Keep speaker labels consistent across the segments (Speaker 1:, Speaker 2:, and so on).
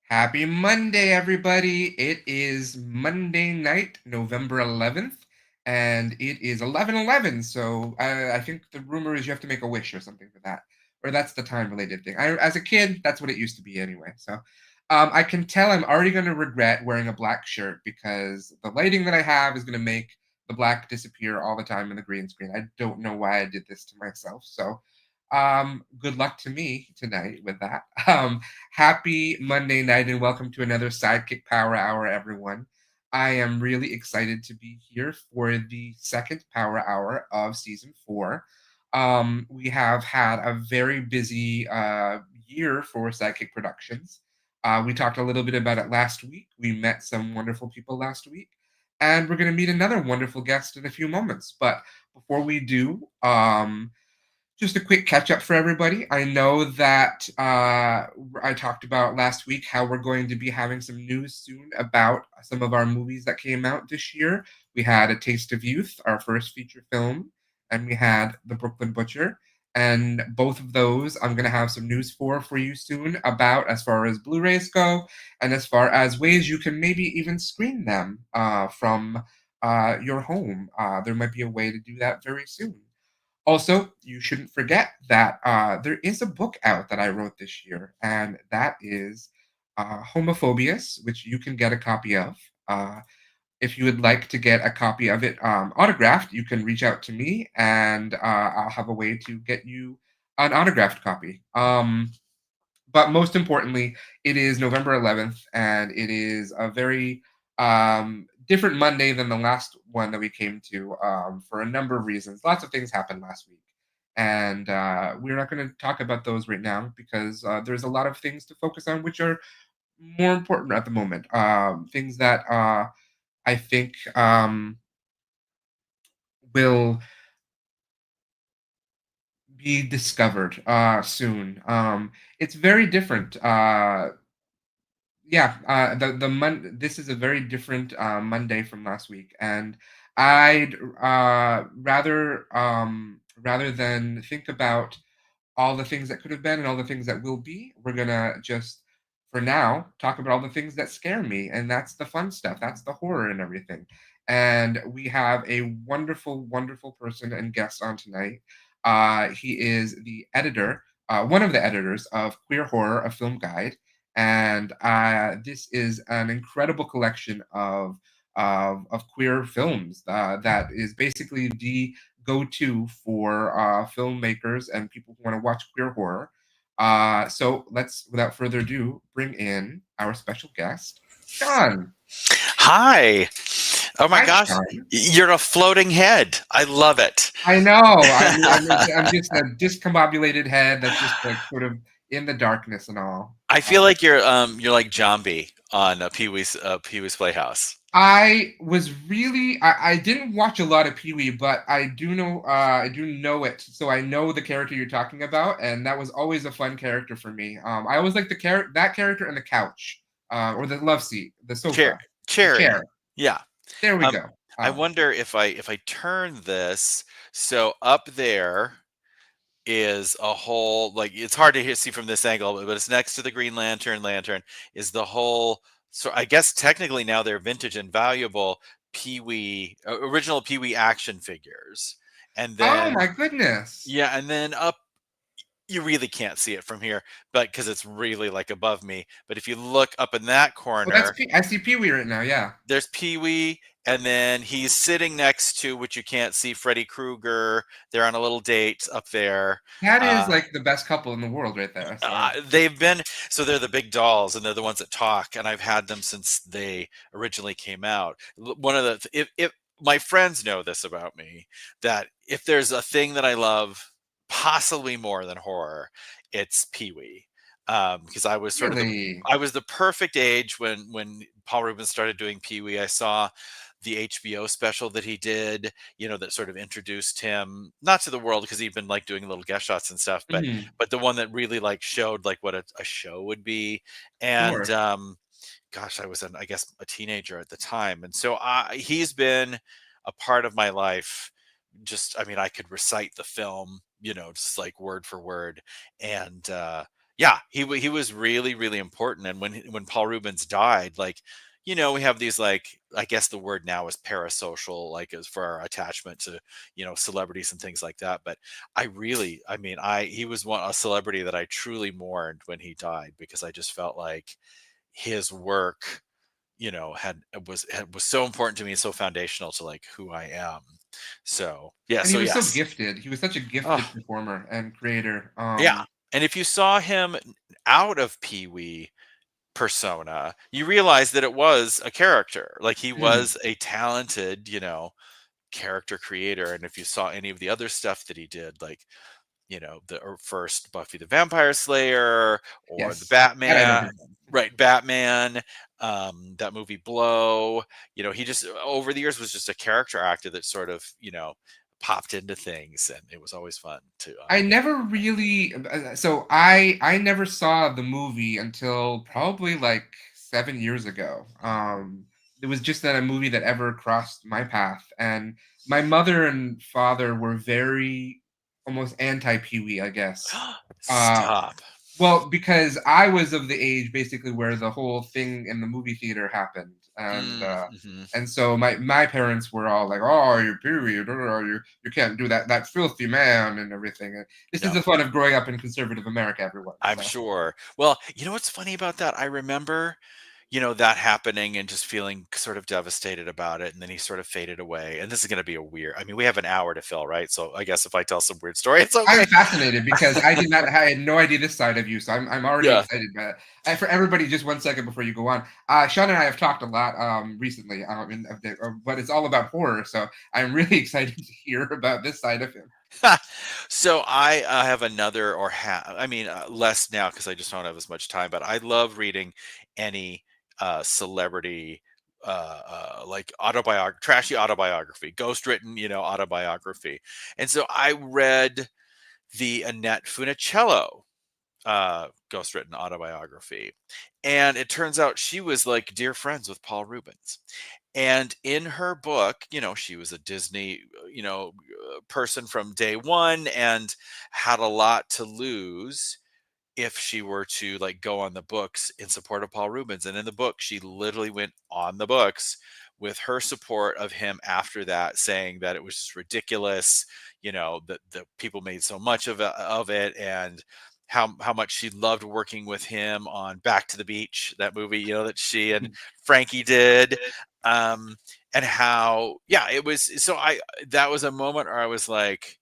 Speaker 1: Happy Monday, everybody. It is Monday night, November 11th, and it is 11:11. So I think the rumor is you have to make a wish or something for that. Or that's the time related thing. As a kid, that's what it used to be anyway. So I can tell I'm already going to regret wearing a black shirt because the lighting that I have is going to make the black disappear all the time in the green screen. I don't know why I did this to myself. So good luck to me tonight with that. Happy Monday night and welcome to another SideKick Power Hour, everyone. I am really excited to be here for the second Power Hour of season 4. We have had a very busy year for Sidekick Productions. We talked a little bit about it last week. We met some wonderful people last week, and we're going to meet another wonderful guest in a few moments. But before we do, just a quick catch up for everybody. I know that I talked about last week how we're going to be having some news soon about some of our movies that came out this year. We had A Taste of Youth, our first feature film, and we had The Brooklyn Butcher. And both of those I'm going to have some news for you soon about as far as Blu-rays go and as far as ways you can maybe even screen them from your home. There might be a way to do that very soon. Also, you shouldn't forget that there is a book out that I wrote this year, and that is Homophobius, which you can get a copy of. If you would like to get a copy of it autographed, you can reach out to me, and I'll have a way to get you an autographed copy. But most importantly, it is November 11th, and it is a very different Monday than the last one that we came to for a number of reasons. Lots of things happened last week, and we're not going to talk about those right now because there's a lot of things to focus on, which are more important at the moment. Things that I think will be discovered soon. It's very different. Yeah, this is a very different Monday from last week, and I'd rather than think about all the things that could have been and all the things that will be, we're gonna just for now talk about all the things that scare me, and that's the fun stuff. That's the horror and everything. And we have a wonderful, wonderful person and guest on tonight. He is the editor, one of the editors of Queer Horror, a film guide, and this is an incredible collection of queer films that is basically the go-to for filmmakers and people who want to watch queer horror. So let's, without further ado, bring in our special guest, Sean.
Speaker 2: Hi. Oh my
Speaker 1: Hi,
Speaker 2: gosh.
Speaker 1: Sean.
Speaker 2: You're a floating head. I love it.
Speaker 1: I know. I'm just a discombobulated head that's just like sort of in the darkness and all.
Speaker 2: I feel like you're like Zombie on Pee Wee's Playhouse.
Speaker 1: I didn't watch a lot of Pee Wee, but I do know it. So I know the character you're talking about, and that was always a fun character for me. I always like that character and the couch, or the love seat, the
Speaker 2: Cher-
Speaker 1: sofa, the
Speaker 2: Cherry.
Speaker 1: chair.
Speaker 2: Yeah.
Speaker 1: There we
Speaker 2: Um
Speaker 1: go.
Speaker 2: I wonder if I turn this, so up there is a whole, like, it's hard to see from this angle, but it's next to the Green Lantern is the whole, so I guess technically now they're vintage and valuable Pee-wee original Pee-wee action figures. And
Speaker 1: Oh
Speaker 2: then
Speaker 1: my goodness.
Speaker 2: yeah, and then up, you really can't see it from here, but because it's really like above me. But if you look up in that
Speaker 1: Well, that's
Speaker 2: corner,
Speaker 1: I see Pee Wee right now. Yeah,
Speaker 2: there's Pee-wee, and then he's sitting next to, which you can't see, Freddy Krueger. They're on a little date up there.
Speaker 1: that is
Speaker 2: Uh,
Speaker 1: like the best couple in the world right there. So
Speaker 2: they've been, so they're the big dolls, and they're the ones that talk, and I've had them since they originally came out. One of the, if my friends know this about me, that if there's a thing that I love possibly more than horror, it's Pee-wee. Because
Speaker 1: really,
Speaker 2: I was the perfect age when Paul Rubens started doing Pee-wee. I saw the HBO special that he did, that sort of introduced him not to the world, because he'd been like doing little guest shots and stuff, but
Speaker 1: Mhm,
Speaker 2: the one that really like showed like what a show would be. And
Speaker 1: sure.
Speaker 2: gosh, I was I guess a teenager at the time, and so he's been a part of my life. Just, I mean, I could recite the film, just like word for word. And Yeah, he was really, really important, and when Paul Rubens died, like, we have these, like, I guess the word now is parasocial, like, as for our attachment to, celebrities and things like that, but I mean, he was a celebrity that I truly mourned when he died because I just felt like his work, was so important to me and so foundational to, like, who I am. So, yeah,
Speaker 1: And he
Speaker 2: so
Speaker 1: was so
Speaker 2: yes.
Speaker 1: gifted. He was such a gifted
Speaker 2: Oh,
Speaker 1: performer and creator.
Speaker 2: yeah, and if you saw him out of Pee-wee persona, you realize that it was a character. Like he
Speaker 1: Mhm.
Speaker 2: was a talented, character creator. And if you saw any of the other stuff that he did, like, the first Buffy the Vampire Slayer or the
Speaker 1: Yes, that I know
Speaker 2: Batman,
Speaker 1: him from.
Speaker 2: right? Batman, that movie Blow, he just over the years was just a character actor that sort of, popped into things, and it was always fun to
Speaker 1: I never really so I never saw the movie until probably like 7 years ago. It was just not a movie that ever crossed my path, and my mother and father were very almost anti Pee-wee, I guess. Uh,
Speaker 2: stop.
Speaker 1: well, because I was of the age basically where the whole thing in the movie theater happened,
Speaker 2: Mm-hmm.
Speaker 1: and so my parents were all like, "Oh, you period, oh, you can't do that filthy man and everything." And this is
Speaker 2: No.
Speaker 1: the fun of growing up in conservative America, everyone.
Speaker 2: I'm
Speaker 1: So
Speaker 2: sure. Well, you know what's funny about that? I remember, that happening and just feeling sort of devastated about it. And then he sort of faded away. And this is going to be a weird, I mean, we have an hour to fill, right? So I guess if I tell some weird story, it's
Speaker 1: I'm
Speaker 2: okay.
Speaker 1: fascinated because I had no idea this side of you, so I'm already
Speaker 2: Yeah.
Speaker 1: excited. But for everybody, just 1 second before you go on, Sean and I have talked a lot recently, but it's all about horror. So I'm really excited to hear about this side of him.
Speaker 2: So I have another, I mean, less now because I just don't have as much time, but I love reading any celebrity, like trashy autobiography, ghost written, autobiography. And so I read the Annette Funicello ghostwritten autobiography. And it turns out she was like dear friends with Paul Rubens. And in her book, she was a Disney, person from day one and had a lot to lose if she were to like go on the books in support of Paul Rubens. And in the book, she literally went on the books with her support of him after that, saying that it was just ridiculous, that the people made so much of it, and how much she loved working with him on Back to the Beach, that movie, that she and Frankie did. Um, and how, yeah, it was so I that was a moment where I was like,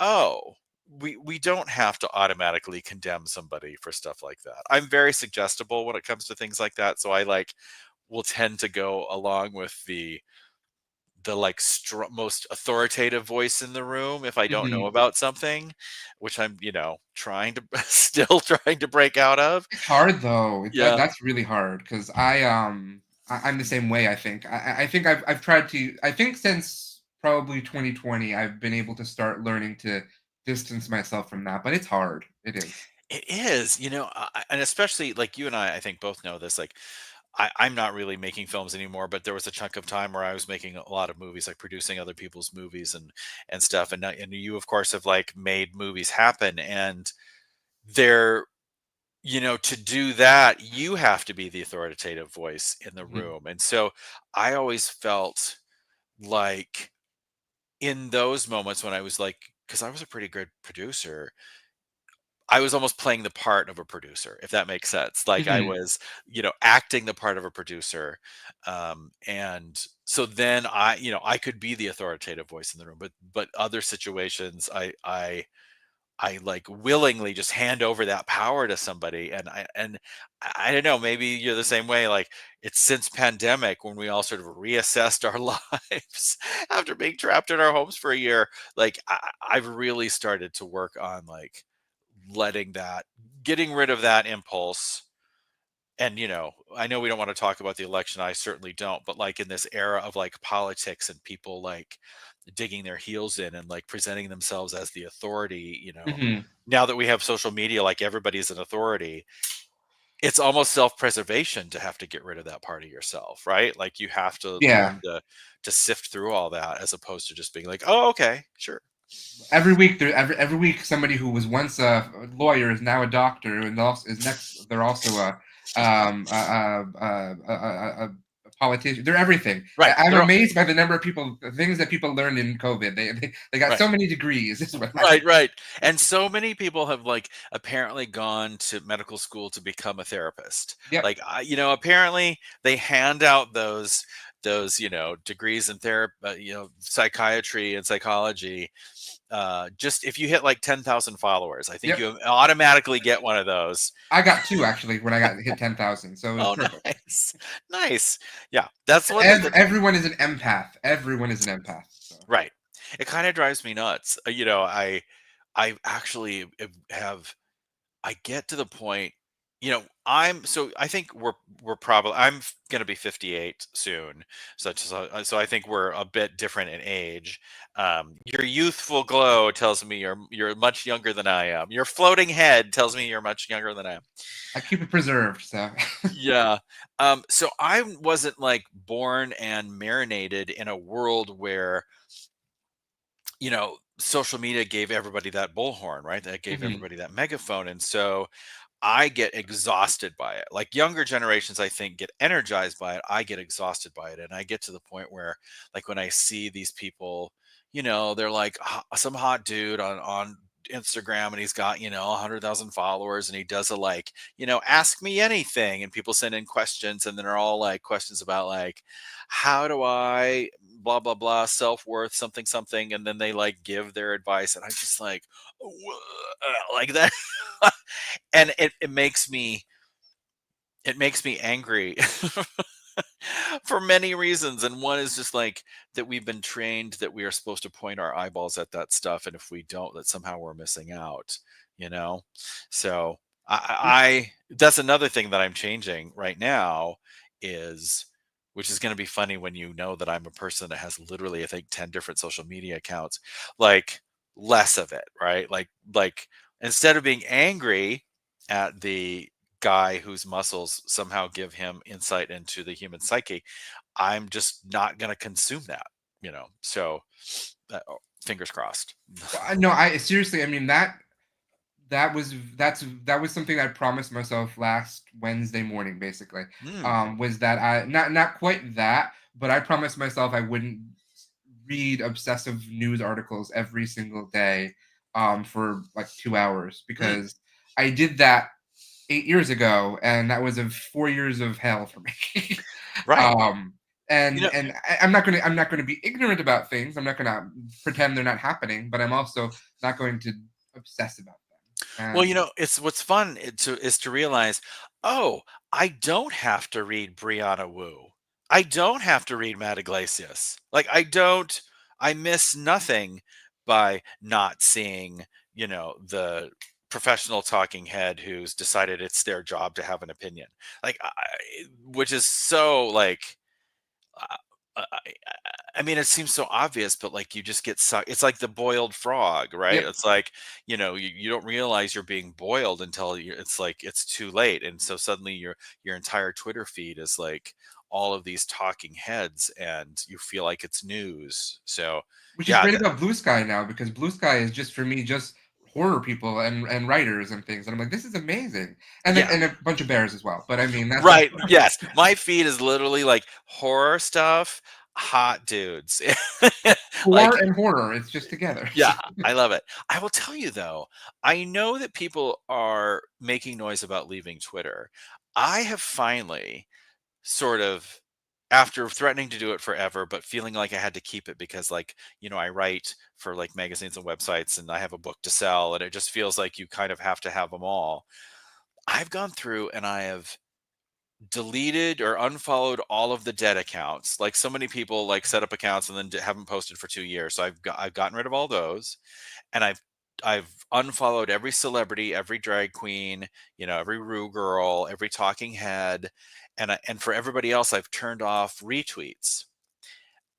Speaker 2: oh, we don't have to automatically condemn somebody for stuff like that. I'm very suggestible when it comes to things like that, so I like will tend to go along with the like most authoritative voice in the room if I don't know
Speaker 1: Mhm.
Speaker 2: about something, which I'm, trying to still trying to break out of.
Speaker 1: It's hard though.
Speaker 2: Yeah.
Speaker 1: That's really hard because I'm the same way. I think I think I've tried to. I think since probably 2020, I've been able to start learning to distance myself from that. But it's hard. It is.
Speaker 2: It is, and especially like you and I think both know this. Like, I'm not really making films anymore, but there was a chunk of time where I was making a lot of movies, like producing other people's movies and stuff. And you, of course, have like made movies happen, and they're, to do that, you have to be the authoritative voice in the
Speaker 1: Mhm.
Speaker 2: room. And so I always felt like in those moments when I was like, because I was a pretty good producer, I was almost playing the part of a producer, if that makes sense. Like I
Speaker 1: Mhm.
Speaker 2: was, acting the part of a producer. And so then I could be the authoritative voice in the room, but other situations I like willingly just hand over that power to somebody. And I don't know, maybe you're the same way. Like it's since pandemic when we all sort of reassessed our lives after being trapped in our homes for a year. Like I've really started to work on like letting that getting rid of that impulse. And I know we don't want to talk about the election, I certainly don't, but like in this era of like politics and people like digging their heels in and like presenting themselves as the authority,
Speaker 1: Mhm.
Speaker 2: now that we have social media, like everybody's an authority, it's almost self-preservation to have to get rid of that part of yourself, right? Like you have to
Speaker 1: Yeah.
Speaker 2: learn to sift through all that as opposed to just being like, oh, okay, sure.
Speaker 1: Every week, every week somebody who was once a lawyer is now a doctor, and also is next. They're also a politician. They're everything.
Speaker 2: Right.
Speaker 1: I'm
Speaker 2: They're all,
Speaker 1: amazed by the number of people, the things that people learned in COVID. They got
Speaker 2: right.
Speaker 1: so many degrees. This is what I.
Speaker 2: Right, right. And so many people have like apparently gone to medical school to become a therapist.
Speaker 1: Yep,
Speaker 2: Like apparently they hand out those degrees in therapy, psychiatry and psychology. Just if you hit like 10,000 followers, I think
Speaker 1: yep.
Speaker 2: you automatically get one of those.
Speaker 1: I got two actually when I got hit 10,000, so it was
Speaker 2: Oh,
Speaker 1: perfect.
Speaker 2: nice, nice. Yeah, that's one thing that
Speaker 1: Everyone is an empath. Everyone is an empath. So
Speaker 2: right. It kind of drives me nuts. I actually have I get to the point, I think we're probably going to be 58 soon. So I think we're a bit different in age. Your youthful glow tells me you're much younger than I am. Your floating head tells me you're much younger than I am.
Speaker 1: I keep it preserved. So
Speaker 2: Yeah. So I wasn't like born and marinated in a world where social media gave everybody that bullhorn, right? That gave
Speaker 1: Mhm.
Speaker 2: everybody that megaphone. And so I get exhausted by it. Like younger generations, I think, get energized by it. I get exhausted by it. And I get to the point where, like, when I see these people, they're like some hot dude on Instagram and he's got, 100,000 followers and he does a like, ask me anything. And people send in questions and then they're all like questions about like, how do I blah, blah, blah, self worth, something, something. And then they like give their advice. And I'm just like, like that. And it makes me angry for many reasons, and one is just like that we've been trained that we are supposed to point our eyeballs at that stuff, and if we don't, that somehow we're missing out you know so I that's another thing that I'm changing right now, is which is going to be funny when you know that I'm a person that has literally I think 10 different social media accounts, like less of it, right? Like instead of being angry at the guy whose muscles somehow give him insight into the human psyche, I'm just not going to consume that, So, fingers crossed.
Speaker 1: no, I seriously. I mean that was something I promised myself last Wednesday morning. Basically,
Speaker 2: Mm,
Speaker 1: was that I not quite that, but I promised myself I wouldn't read obsessive news articles every single day, for like 2 hours
Speaker 2: mm,
Speaker 1: because I did that 8 years ago, and that was 4 years of hell for me.
Speaker 2: right.
Speaker 1: um,
Speaker 2: You know,
Speaker 1: I'm not gonna be ignorant about things. I'm not gonna pretend they're not happening, but I'm also not going to obsess about them.
Speaker 2: well,
Speaker 1: And
Speaker 2: it's what's fun is to realize, oh, I don't have to read Brianna Wu. I don't have to read Matt Iglesias. Like I miss nothing by not seeing, the professional talking head who's decided it's their job to have an opinion. Like, which is so like, uh, I, I mean, it seems so obvious, but like you just get sucked. It's like the boiled frog, right?
Speaker 1: yep,
Speaker 2: It's like, you don't realize you're being boiled until it's like it's too late. And so suddenly your entire Twitter feed is like all of these talking heads and you feel like it's news. So
Speaker 1: which is
Speaker 2: yeah,
Speaker 1: great about Blue Sky now because Blue Sky is just for me just horror people and writers and things, and I'm like, this is amazing,
Speaker 2: yeah.
Speaker 1: and a bunch of bears as well. But I mean, that's
Speaker 2: Right. Yes. My feed is literally like horror stuff, hot dudes.
Speaker 1: horror
Speaker 2: Like,
Speaker 1: and horror. It's just together.
Speaker 2: yeah, I love it. I will tell you though, I know that people are making noise about leaving Twitter. I have finally sort of, after threatening to do it forever, but feeling like I had to keep it because, like, I write for like magazines and websites and I have a book to sell, and it just feels like you kind of have to have them all. I've gone through and I have deleted or unfollowed all of the dead accounts. Like so many people like set up accounts and then haven't posted for 2 years. So I've gotten rid of all those, and I've unfollowed every celebrity, every drag queen, every Rue girl, every talking head, and for everybody else, I've turned off retweets.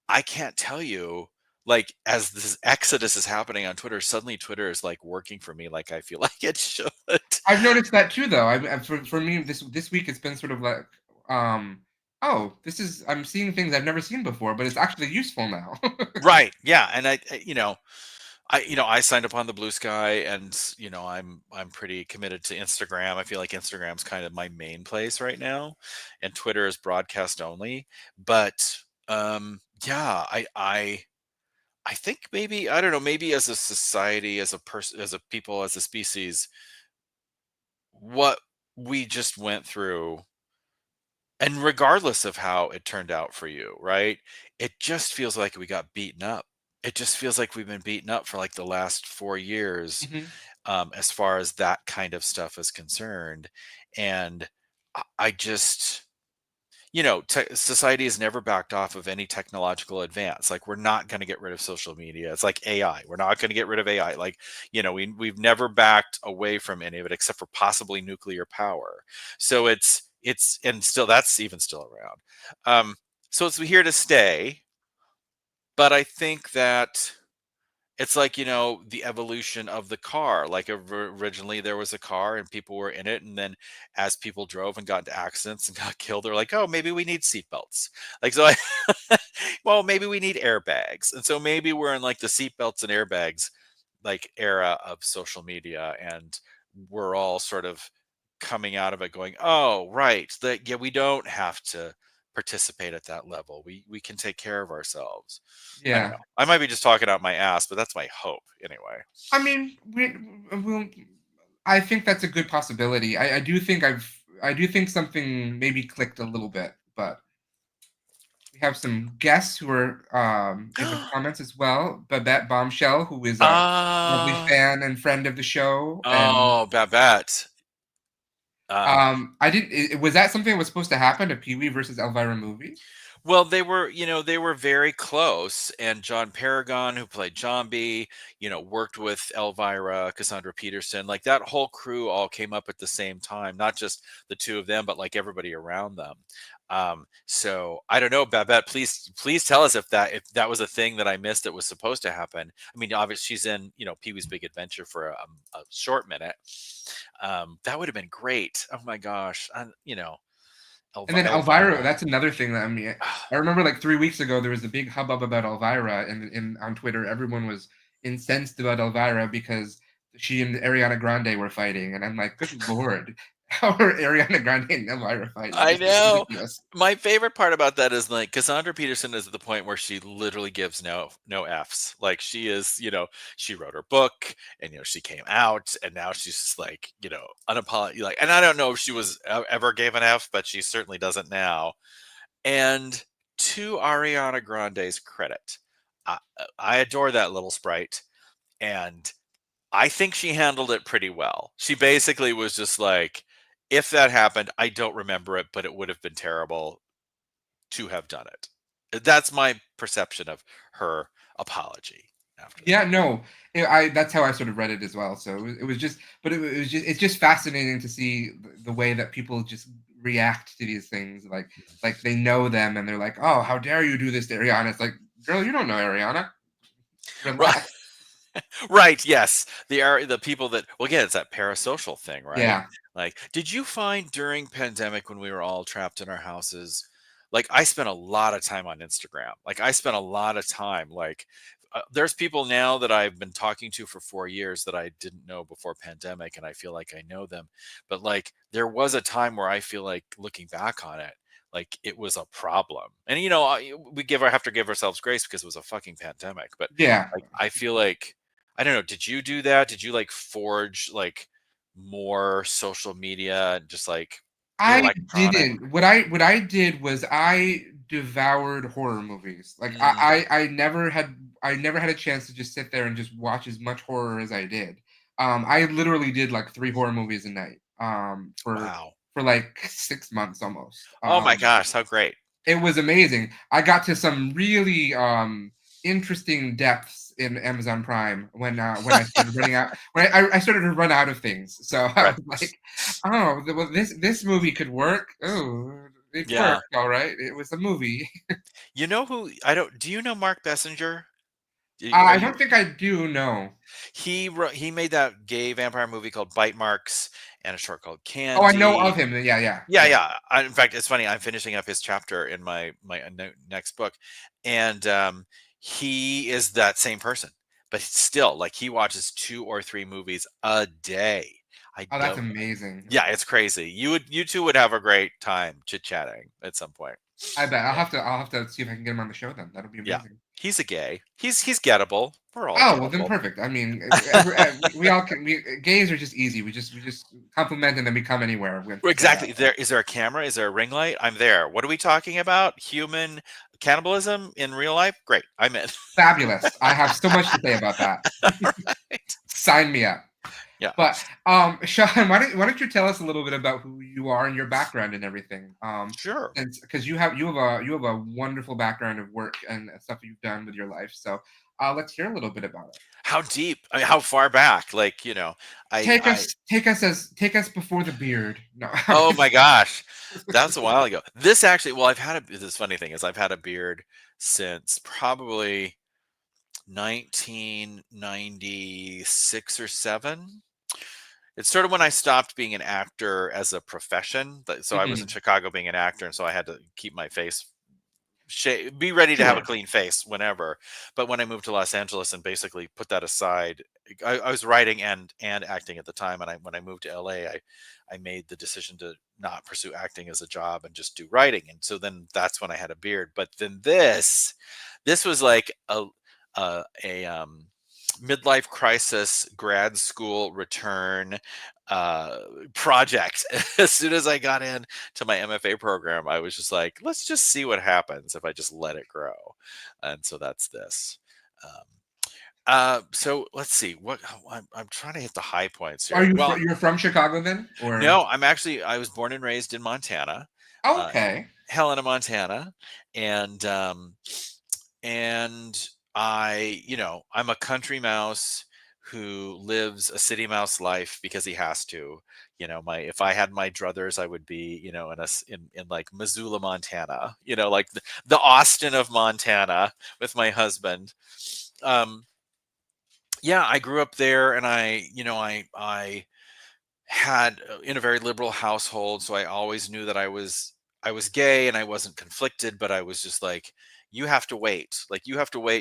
Speaker 2: I can't tell you. Like as this exodus is happening on Twitter, suddenly Twitter is like working for me, like I feel like it should.
Speaker 1: I've noticed that too, though. For me this week it's been sort of like, oh, this is I'm seeing things I've never seen before, but it's actually useful now.
Speaker 2: Right? Yeah, and I signed up on the Blue Sky, and I'm pretty committed to Instagram. I feel like Instagram's kind of my main place right now, and Twitter is broadcast only. But yeah, I think maybe, I don't know, maybe as a society, as a person, as a people, as a species, what we just went through, and regardless of how it turned out for you, right? It just feels like we got beaten up. It just feels like we've been beaten up for like the last 4 years,
Speaker 1: Mhm.
Speaker 2: as far as that kind of stuff is concerned. And I just, society has never backed off of any technological advance. Like, we're not going to get rid of social media. It's like AI. We're not going to get rid of AI. Like, we've never backed away from any of it except for possibly nuclear power. So and still, that's even still around. So it's here to stay. But I think that it's like, the evolution of the car. Like, originally there was a car and people were in it. And then as people drove and got into accidents and got killed, they're like, oh, maybe we need seatbelts. Like, so well, maybe we need airbags. And so maybe we're in like the seatbelts and airbags, like, era of social media. And we're all sort of coming out of it going, oh, right. That, yeah, we don't have to participate at that level. We can take care of ourselves. I don't
Speaker 1: Yeah.
Speaker 2: know. I might be just talking out my ass, but that's my hope anyway.
Speaker 1: I mean, we'll, I think that's a good possibility. I do think something maybe clicked a little bit, but we have some guests who are in the comments as well. Babette Bombshell, who is a lovely
Speaker 2: Uh,
Speaker 1: fan and friend of the show, and
Speaker 2: oh, Babette.
Speaker 1: I didn't. Was that something that was supposed to happen? A Pee Wee versus Elvira movie?
Speaker 2: Well, they were very close, and John Paragon, who played John B, worked with Elvira, Cassandra Peterson. Like, that whole crew all came up at the same time, not just the two of them, but like everybody around them. So I don't know, Babette. Please tell us if that was a thing that I missed that was supposed to happen. I mean, obviously she's in Pee Wee's Big Adventure for a short minute. That would have been great. Oh my gosh,
Speaker 1: And then Elvira,
Speaker 2: Elvira.
Speaker 1: that's another thing that I remember like 3 weeks ago there was a big hubbub about Elvira in on Twitter. Everyone was incensed about Elvira because she and Ariana Grande were fighting, and I'm like, good lord, how are Ariana Grande and Elvira fighting?
Speaker 2: I
Speaker 1: This is
Speaker 2: know.
Speaker 1: ridiculous.
Speaker 2: My favorite part about that is, like, Cassandra Peterson is at the point where she literally gives no Fs. Like, she is, she wrote her book, and she came out, and now she's just like, unapologetic. Like, and I don't know if she was ever gave an F, but she certainly doesn't now. And to Ariana Grande's credit, I, I adore that little sprite, and I think she handled it pretty well. She basically was just like, if that happened, I don't remember it, but it would have been terrible to have done it. That's my perception of her apology after
Speaker 1: Yeah,
Speaker 2: that.
Speaker 1: no, I that's how I sort of read it as well. So it was just, but it was just it's just fascinating to see the way that people just react to these things. Like they know them and they're like, oh, how dare you do this to Ariana? It's like, girl, you don't know Ariana.
Speaker 2: Right.
Speaker 1: Relax.
Speaker 2: Right. Yes. The people that, well, again, it's that parasocial thing, right?
Speaker 1: Yeah.
Speaker 2: Like, did you find during pandemic when we were all trapped in our houses, like, I spent a lot of time on Instagram. Like, I spent a lot of time, like, there's people now that I've been talking to for 4 years that I didn't know before pandemic, and I feel like I know them. But, like, there was a time where I feel like, looking back on it, like, it was a problem. And have to give ourselves grace because it was a fucking pandemic. But,
Speaker 1: Yeah.
Speaker 2: like, I feel like, I don't know. Did you do that? Did you, like, forge, like, more social media and just, like,
Speaker 1: I
Speaker 2: electronic?
Speaker 1: didn't. What I did was I devoured horror movies. Like
Speaker 2: Mm,
Speaker 1: I never had a chance to just sit there and just watch as much horror as I did. I literally did like 3 horror movies a night.
Speaker 2: wow.
Speaker 1: For like 6 months almost.
Speaker 2: Oh my gosh, how great.
Speaker 1: It was amazing. I got to some really interesting depths in Amazon Prime when I started running out when I started to run out of things. So I
Speaker 2: Right.
Speaker 1: was like, oh, well, this movie could work. Oh, it
Speaker 2: Yeah.
Speaker 1: worked, all right. It was a movie.
Speaker 2: You know who I don't do you know Mark Bessinger? Are
Speaker 1: I
Speaker 2: you
Speaker 1: don't think I do know.
Speaker 2: he made that gay vampire movie called Bite Marks and a short called
Speaker 1: Oh, I know of
Speaker 2: Candy.
Speaker 1: him. Yeah, yeah,
Speaker 2: Yeah,
Speaker 1: yeah.
Speaker 2: yeah. In fact, it's funny. I'm finishing up his chapter in my next book, and he is that same person. but still, like, he watches 2 or 3 movies a day. I
Speaker 1: Oh, that's
Speaker 2: don't
Speaker 1: amazing.
Speaker 2: Yeah, it's crazy. You 2 would have a great time chit-chatting at some point.
Speaker 1: I bet
Speaker 2: Yeah.
Speaker 1: I'll have to see if I can get him on the show then. That'll be
Speaker 2: Yeah.
Speaker 1: amazing.
Speaker 2: He's a gay. He's gettable. We're all
Speaker 1: Oh, well, then
Speaker 2: gettable.
Speaker 1: perfect. I mean, we all can. Gays are just easy. We just compliment and then we come anywhere once we say that.
Speaker 2: Exactly. Is there a camera? Is there a ring light? I'm there. What are we talking about? Human cannibalism in real life? Great. I'm in.
Speaker 1: Fabulous. I have so much to say about that.
Speaker 2: Right.
Speaker 1: Sign me up.
Speaker 2: Yeah.
Speaker 1: But Sean, why don't you tell us a little bit about who you are and your background and everything?
Speaker 2: Sure.
Speaker 1: Since because you have a wonderful background of work and stuff you've done with your life. So let's hear a little bit about it.
Speaker 2: How deep? I mean, how far back? Like, I
Speaker 1: Take us before the beard. No.
Speaker 2: oh my gosh. That was a while ago. This actually, well, this funny thing is I've had a beard since probably 1996 or 7. It's sort of when I stopped being an actor as a profession. So I was in
Speaker 1: Mhm.
Speaker 2: Chicago being an actor, and so I had to keep my face be ready to have a
Speaker 1: Sure.
Speaker 2: clean face whenever. But when I moved to Los Angeles and basically put that aside, I was writing and acting at the time. And when I moved to LA, I made the decision to not pursue acting as a job and just do writing. And so then that's when I had a beard. But then this was like a midlife crisis grad school return uh project. As soon as I got in to my MFA program, I was just like, let's just see what happens if I just let it grow. And so that's this. So let's see what I'm trying to hit the high points
Speaker 1: Are
Speaker 2: here.
Speaker 1: you
Speaker 2: Well,
Speaker 1: you're from Chicago then, or
Speaker 2: no, I was born and raised in Montana, uh,
Speaker 1: okay?
Speaker 2: Helena, Montana, and and I'm a country mouse who lives a city mouse life because he has to. My if I had my druthers, I would be, in like Missoula, Montana, like the Austin of Montana with my husband. Um, yeah, I grew up there, and I had in a very liberal household, so I always knew that I was gay, and I wasn't conflicted, but I was just like, you have to wait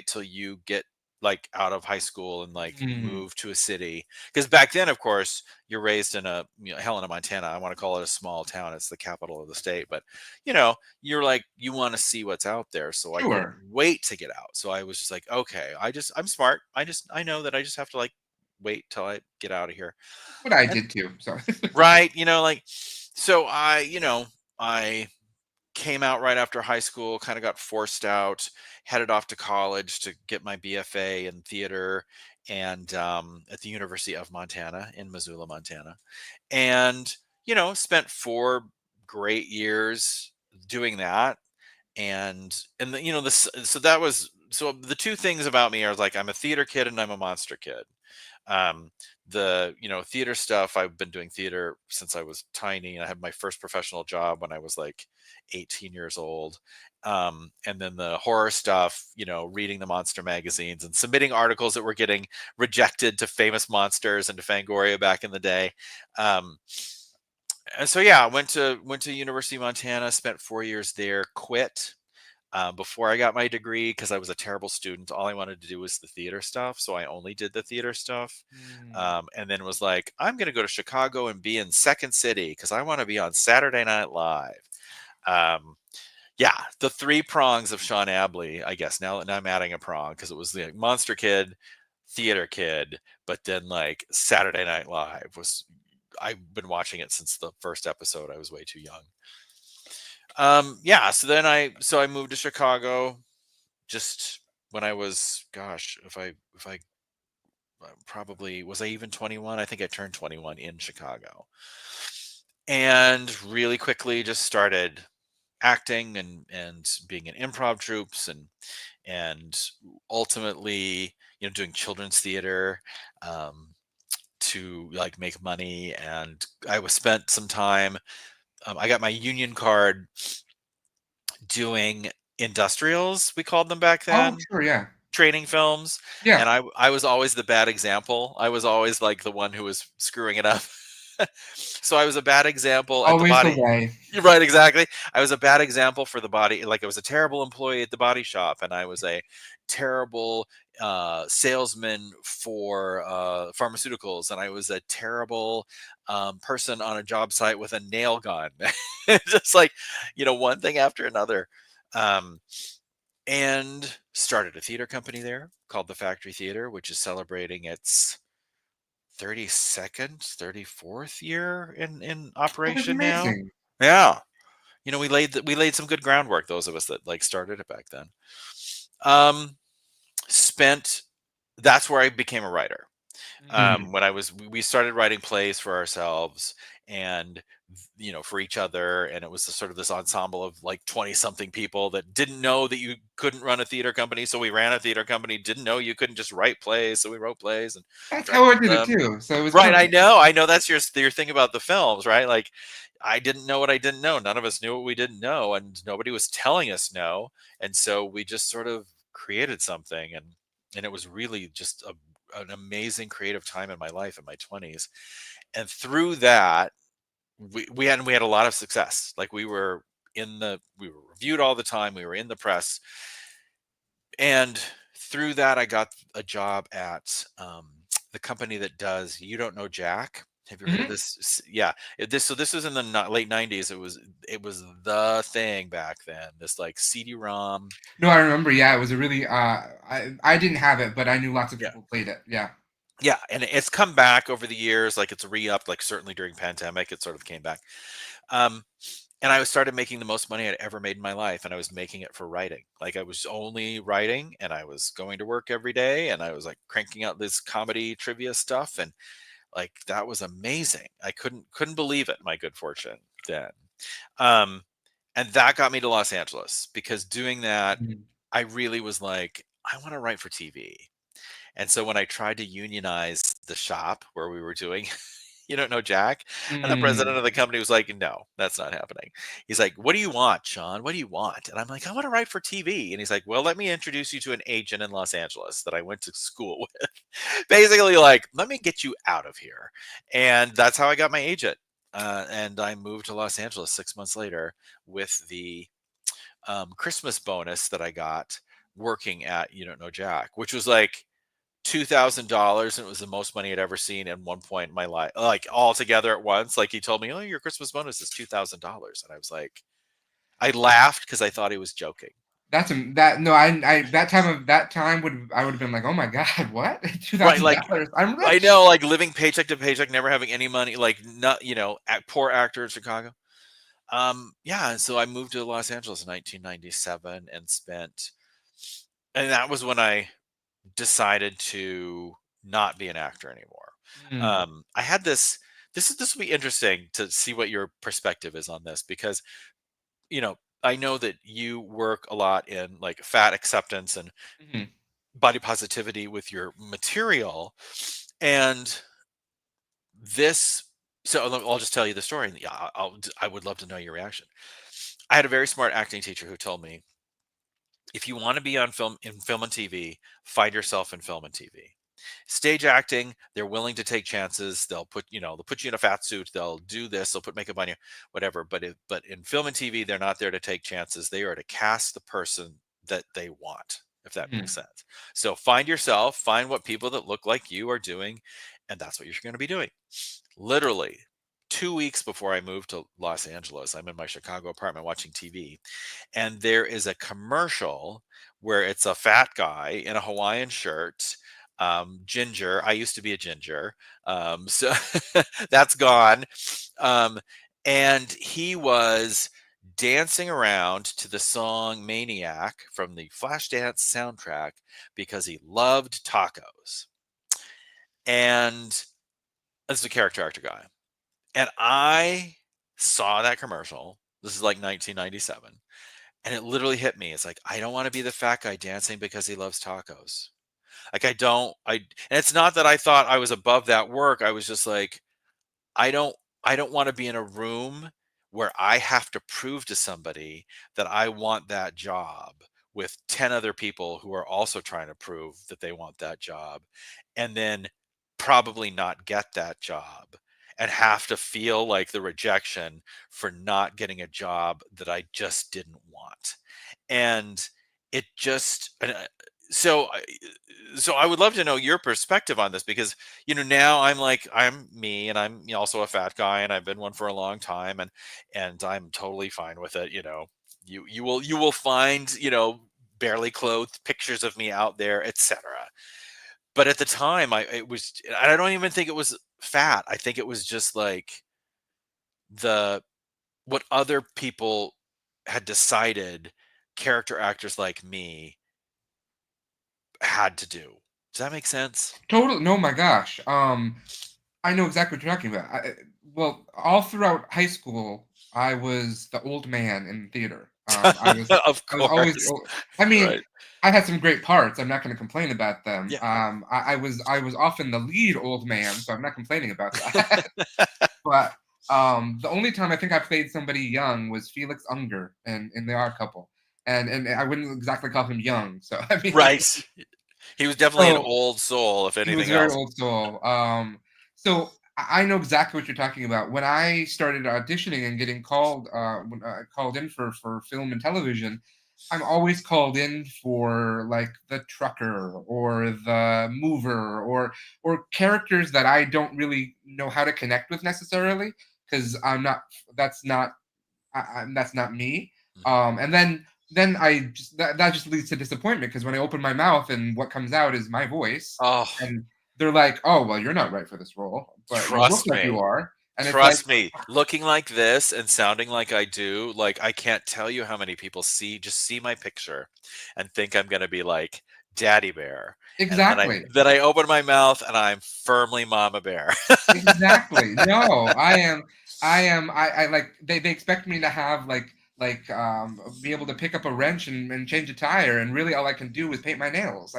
Speaker 2: till you get like out of high school and like
Speaker 1: Mm,
Speaker 2: move to a city, because back then, of course, you're raised in Helena, Montana. I want to call it a small town. It's the capital of the state, but you're like, you want to see what's out there, so I couldn't
Speaker 1: sure.
Speaker 2: wait to get out. So I was just like, okay, I'm smart. I know that I just have to like wait till I get out of here.
Speaker 1: That's what I
Speaker 2: And
Speaker 1: did too. So
Speaker 2: right, like, so I came out right after high school, kind of got forced out, headed off to college to get my BFA in theater, and at the University of Montana in Missoula, Montana, and spent 4 great years doing that. And this so that was so the two things about me are like, I'm a theater kid and I'm a monster kid. um the theater stuff, I've been doing theater since I was tiny. I had my first professional job when I was like 18 years old. And then the horror stuff, reading the monster magazines and submitting articles that were getting rejected to Famous Monsters and to Fangoria back in the day. Um and so yeah, I went to University of Montana, spent 4 years there, quit before I got my degree because I was a terrible student. All I wanted to do was the theater stuff, so I only did the theater stuff.
Speaker 1: mm,
Speaker 2: And then was like, I'm going to go to Chicago and be in Second City because I want to be on Saturday Night Live. Um, yeah, the 3 prongs of Sean Abley, I guess. Now I'm adding a prong because it was the monster kid, theater kid, but then like Saturday Night Live was. I've been watching it since the first episode. I was way too young. Yeah, so I moved to Chicago just when I was, gosh, if I probably, was I even 21? I think I turned 21 in Chicago. And really quickly just started acting and being in improv troops, and ultimately, doing children's theater to like make money. And I was spent some time, I got my union card doing industrials, we called them back
Speaker 1: oh,
Speaker 2: then,
Speaker 1: sure, yeah,
Speaker 2: training films.
Speaker 1: yeah.
Speaker 2: And I was always the bad example. I was always like the one who was screwing it up. So I was a bad example at the
Speaker 1: Always the
Speaker 2: body.
Speaker 1: way.
Speaker 2: You're right, exactly. I was a bad example for the body. Like, I was a terrible employee at the body shop, and I was a terrible salesman for pharmaceuticals, and I was a terrible person on a job site with a nail gun. Just like, one thing after another. Um, and started a theater company there called the Factory Theater, which is celebrating its 32nd, 34th year in
Speaker 1: That is
Speaker 2: operation now.
Speaker 1: amazing.
Speaker 2: Yeah. We laid some good groundwork, those of us that like started it back then. Um spent That's where I became a writer.
Speaker 1: Mm.
Speaker 2: When we started writing plays for ourselves, and for each other, and it was sort of this ensemble of like 20 something people that didn't know that you couldn't run a theater company, so we ran a theater company. Didn't know you couldn't just write plays, so we wrote plays and
Speaker 1: That's how I
Speaker 2: directed
Speaker 1: did it
Speaker 2: them.
Speaker 1: too. So it was
Speaker 2: Right, I
Speaker 1: perfect.
Speaker 2: know. I know that's your thing about the films, right? Like, I didn't know what I didn't know. None of us knew what we didn't know, and nobody was telling us no. And so we just sort of created something, and it was really just an amazing creative time in my life in my 20s. And through that, we had a lot of success. Like, we were reviewed all the time. We were in the press, and through that, I got a job at the company that does You Don't Know Jack. Have you heard of
Speaker 1: Mhm.
Speaker 2: this? Yeah, this was in the late '90s. It was the thing back then. This like CD-ROM.
Speaker 1: No, I remember. Yeah, it was a really. I didn't have it, but I knew lots of
Speaker 2: Yeah,
Speaker 1: people played it. Yeah.
Speaker 2: yeah, and it's come back over the years. Like, it's re-upped. Like, certainly during pandemic, it sort of came back. Um, and I started making the most money I'd ever made in my life, and I was making it for writing. Like, I was only writing, and I was going to work every day, and I was like cranking out this comedy trivia stuff, and like, that was amazing. I couldn't believe it. My good fortune then. Um, and that got me to Los Angeles, because doing that,
Speaker 1: Mhm.
Speaker 2: I really was like, I want to write for TV. And so when I tried to unionize the shop where we were doing You Don't Know Jack, and the president
Speaker 1: Mm.
Speaker 2: of the company was like, "No, that's not happening." He's like, "What do you want, Sean? What do you want?" And I'm like, "I want to write for TV." And he's like, "Well, let me introduce you to an agent in Los Angeles that I went to school with." Basically, like, let me get you out of here. And that's how I got my agent. And I moved to Los Angeles 6 months later with the Christmas bonus that I got working at You Don't Know Jack, which was like $2,000, and it was the most money I'd ever seen in one point in my life, like, all together at once. Like, he told me, "Oh, your Christmas bonus is $2,000," and I was like, I laughed because I thought he was joking.
Speaker 1: That's that. No, I that time I would have been like, oh my god, what? two
Speaker 2: Right,
Speaker 1: thousand
Speaker 2: like,
Speaker 1: dollars? I'm
Speaker 2: I
Speaker 1: rich.
Speaker 2: know, like, living paycheck to paycheck, never having any money, like, not, poor actor in Chicago. Yeah, and so I moved to Los Angeles in 1997 and that was when I decided to not be an actor anymore.
Speaker 1: Mm.
Speaker 2: I had this will be interesting to see what your perspective is on this, because I know that you work a lot in like fat acceptance and
Speaker 1: Mhm.
Speaker 2: body positivity with your material, and this. So I'll just tell you the story, and yeah, I would love to know your reaction. I had a very smart acting teacher who told me, if you want to be on film and TV, find yourself in film and TV. Stage acting, they're willing to take chances. They'll put you in a fat suit. They'll do this. They'll put makeup on you, whatever. But in film and TV, they're not there to take chances. They are to cast the person that they want, if that makes
Speaker 1: Mhm.
Speaker 2: sense. So find yourself, find what people that look like you are doing, and that's what you're going to be doing. Literally 2 weeks before I moved to Los Angeles, I'm in my Chicago apartment watching TV, and there is a commercial where it's a fat guy in a Hawaiian shirt, ginger. I used to be a ginger, so that's gone. Um, and he was dancing around to the song Maniac from the Flashdance soundtrack because he loved tacos. And this is a character actor guy. And I saw that commercial. This is like 1997. And it literally hit me. It's like, I don't want to be the fat guy dancing because he loves tacos. Like, and it's not that I thought I was above that work. I was just like, I don't, I don't want to be in a room where I have to prove to somebody that I want that job with 10 other people who are also trying to prove that they want that job, and then probably not get that job and have to feel like the rejection for not getting a job that I just didn't want. And it just, so so I would love to know your perspective on this because now I'm like I'm me and I'm also a fat guy and I've been one for a long time and I'm totally fine with it. You will find barely clothed pictures of me out there, etc. But at the time, I don't even think it was fat. I think it was just like the what other people had decided character actors like me had to do. Does that make sense?
Speaker 1: Total. No, my gosh. I know exactly what you're talking about. Well, all throughout high school, I was the old man in theater.
Speaker 2: Of
Speaker 1: I was always the
Speaker 2: course.
Speaker 1: old. I mean,
Speaker 2: Right.
Speaker 1: I had some great parts. I'm not going to complain about them.
Speaker 2: Yeah.
Speaker 1: I was often the lead old man, so I'm not complaining about that. But the only time I think I played somebody young was Felix Unger in The Odd Couple, and I wouldn't exactly call him young. So I mean,
Speaker 2: Right. He was definitely an
Speaker 1: so
Speaker 2: old soul, if
Speaker 1: he was
Speaker 2: anything
Speaker 1: very
Speaker 2: else.
Speaker 1: old soul. So I know exactly what you're talking about. When I started auditioning and getting called in for film and television, I'm always called in for like the trucker or the mover or characters that I don't really know how to connect with necessarily because I'm not. That's not that's not me.
Speaker 2: Mhm.
Speaker 1: And then that just leads to disappointment because when I open my mouth and what comes out is my voice,
Speaker 2: Oh,
Speaker 1: and they're like, "Oh, well, you're not right for this role, but you look
Speaker 2: trust
Speaker 1: like you
Speaker 2: me.
Speaker 1: are," and it's like,
Speaker 2: Trust me. Looking like this and sounding like I do, like I can't tell you how many people see my picture and think I'm going to be like Daddy Bear. And then I
Speaker 1: exactly,
Speaker 2: then I open my mouth and I'm firmly Mama Bear.
Speaker 1: exactly. No, I like they expect me to have be able to pick up a wrench and change a tire, and really all I can do is paint my nails.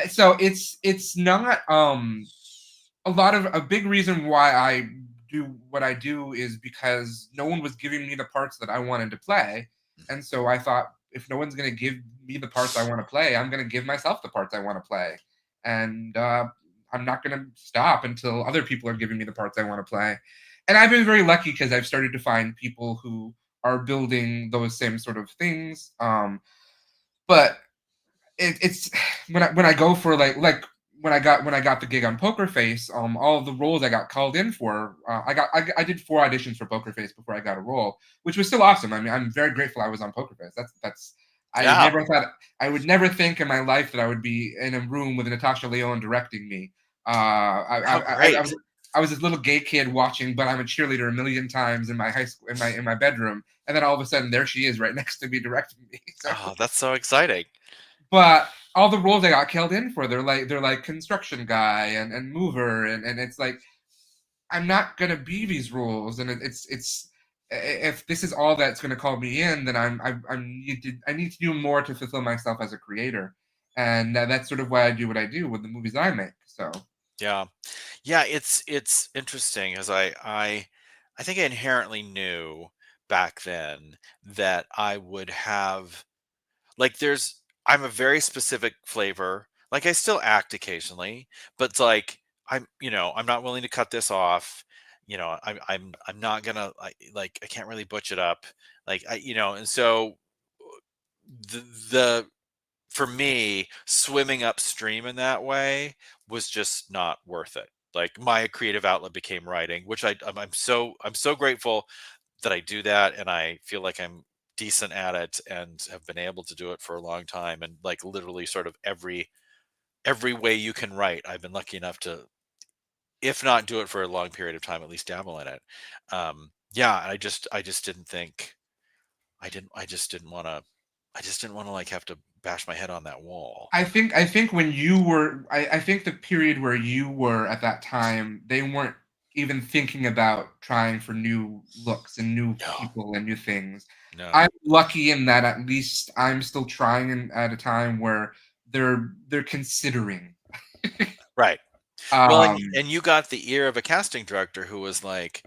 Speaker 1: So it's not a big reason why I do what I do is because no one was giving me the parts that I wanted to play. And so I thought if no one's going to give me the parts I want to play, I'm going to give myself the parts I want to play. And I'm not going to stop until other people are giving me the parts I want to play. And I've been very lucky because I've started to find people who are building those same sort of things. But it's when I go for when I got the gig on Poker Face, all of the roles I got called in for, I did 4 auditions for Poker Face before I got a role, which was still awesome. I mean, I'm very grateful I was on Poker Face. That's
Speaker 2: Yeah.
Speaker 1: I would never think in my life that I would be in a room with Natasha Lyonne directing me.
Speaker 2: How
Speaker 1: I
Speaker 2: great.
Speaker 1: was I was this little gay kid watching, but I'm a cheerleader a million times in my high school in my bedroom, and then all of a sudden there she is right next to me directing me. So
Speaker 2: Oh, that's so exciting.
Speaker 1: but all the roles I got killed in for, they're like construction guy and mover, and it's like I'm not gonna be these roles, and it's if this is all that's gonna call me in, then I need to do more to fulfill myself as a creator, and that's sort of why I do what I do with the movies I make. So
Speaker 2: Yeah. Yeah, it's interesting because I think I inherently knew back then that I would have like I'm a very specific flavor. Like I still act occasionally, but it's like I'm not willing to cut this off. I'm not gonna I can't really butch it up. And so the for me, swimming upstream in that way was just not worth it. Like my creative outlet became writing, which I'm so grateful that I do that, and I feel like I'm decent at it and have been able to do it for a long time. And like literally, sort of every way you can write, I've been lucky enough to, if not do it for a long period of time, at least dabble in it. Yeah, I just didn't think I just didn't want to like have to bash my head on that wall.
Speaker 1: I think when you were I think the period where you were at that time, they weren't even thinking about trying for new looks and new
Speaker 2: No,
Speaker 1: people and new things.
Speaker 2: no.
Speaker 1: I'm lucky in that at least I'm still trying at a time where they're considering.
Speaker 2: Right. Well, and
Speaker 1: Um,
Speaker 2: and you got the ear of a casting director who was like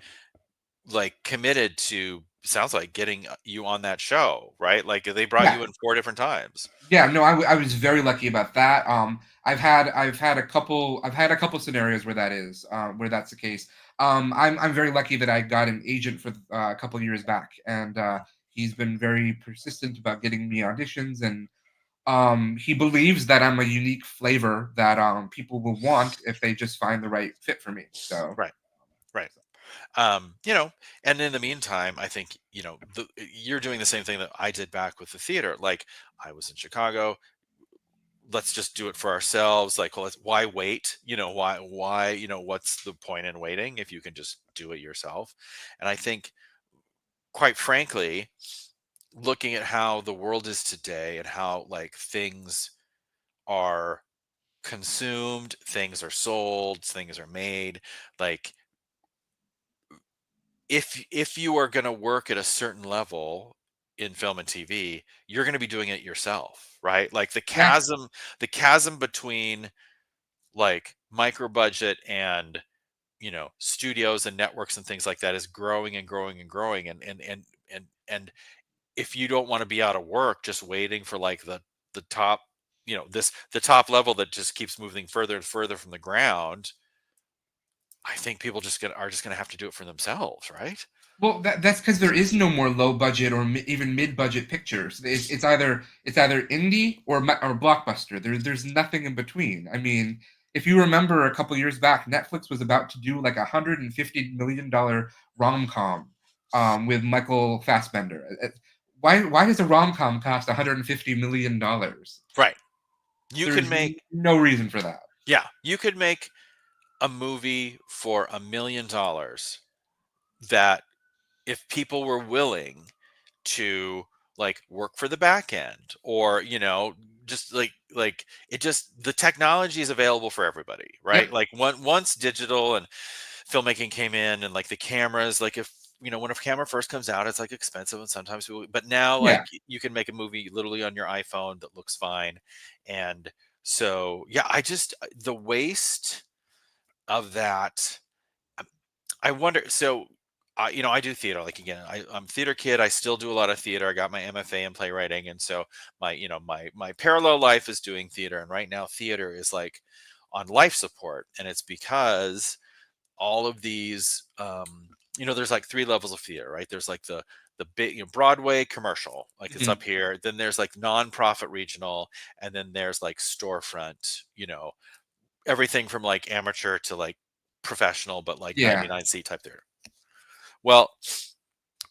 Speaker 2: committed to, sounds like, getting you on that show, right? Like they brought
Speaker 1: yeah,
Speaker 2: you in 4 different times.
Speaker 1: yeah, no, I was very lucky about that. I've had a couple scenarios where where that's the case. I'm very lucky that I got an agent for a couple years back, and he's been very persistent about getting me auditions, and He believes that I'm a unique flavor that people will want if they just find the right fit for me. So
Speaker 2: Right. Right. You know, and in the meantime, I think, you're doing the same thing that I did back with the theater. Like, I was in Chicago. Let's just do it for ourselves. Like, well, why wait? What's the point in waiting if you can just do it yourself? And I think, quite frankly, looking at how the world is today and how like things are consumed, things are sold, things are made, like, if you are going to work at a certain level in film and TV, you're going to be doing it yourself, right? Like
Speaker 1: yeah,
Speaker 2: the chasm between like micro budget and studios and networks and things like that is growing and growing and growing, and if you don't want to be out of work just waiting for like the top, the top level that just keeps moving further and further from the ground, I think people are just gonna have to do it for themselves, right?
Speaker 1: well, that's because there is no more low budget or even mid budget pictures. It's either indie or blockbuster. There's nothing in between. I mean, if you remember a couple years back, Netflix was about to do like $150 million rom com with Michael Fassbender. Why does a rom com cost $150 million?
Speaker 2: Right. You can
Speaker 1: There's
Speaker 2: make
Speaker 1: no reason for that.
Speaker 2: Yeah, you could make a movie for $1 million that, if people were willing to like work for the back end, or just like it just the technology is available for everybody,
Speaker 1: Yep.
Speaker 2: right? Like, once digital and filmmaking came in, and like the cameras, like, if when a camera first comes out, it's like expensive, and sometimes people, but now like
Speaker 1: Yeah.
Speaker 2: you can make a movie literally on your iPhone that looks fine. And so, yeah, the waste of that. I wonder. So, I do theater. Like, again, I'm a theater kid. I still do a lot of theater. I got my MFA in playwriting, and so my parallel life is doing theater. And right now, theater is like on life support, and it's because all of these, there's like three levels of theater, right? There's like the big, Broadway commercial, like it's
Speaker 1: Mhm.
Speaker 2: up here. Then there's like nonprofit regional, and then there's like storefront. Everything from like amateur to like professional, but like
Speaker 1: Yeah.
Speaker 2: 99 seat type theater. Well,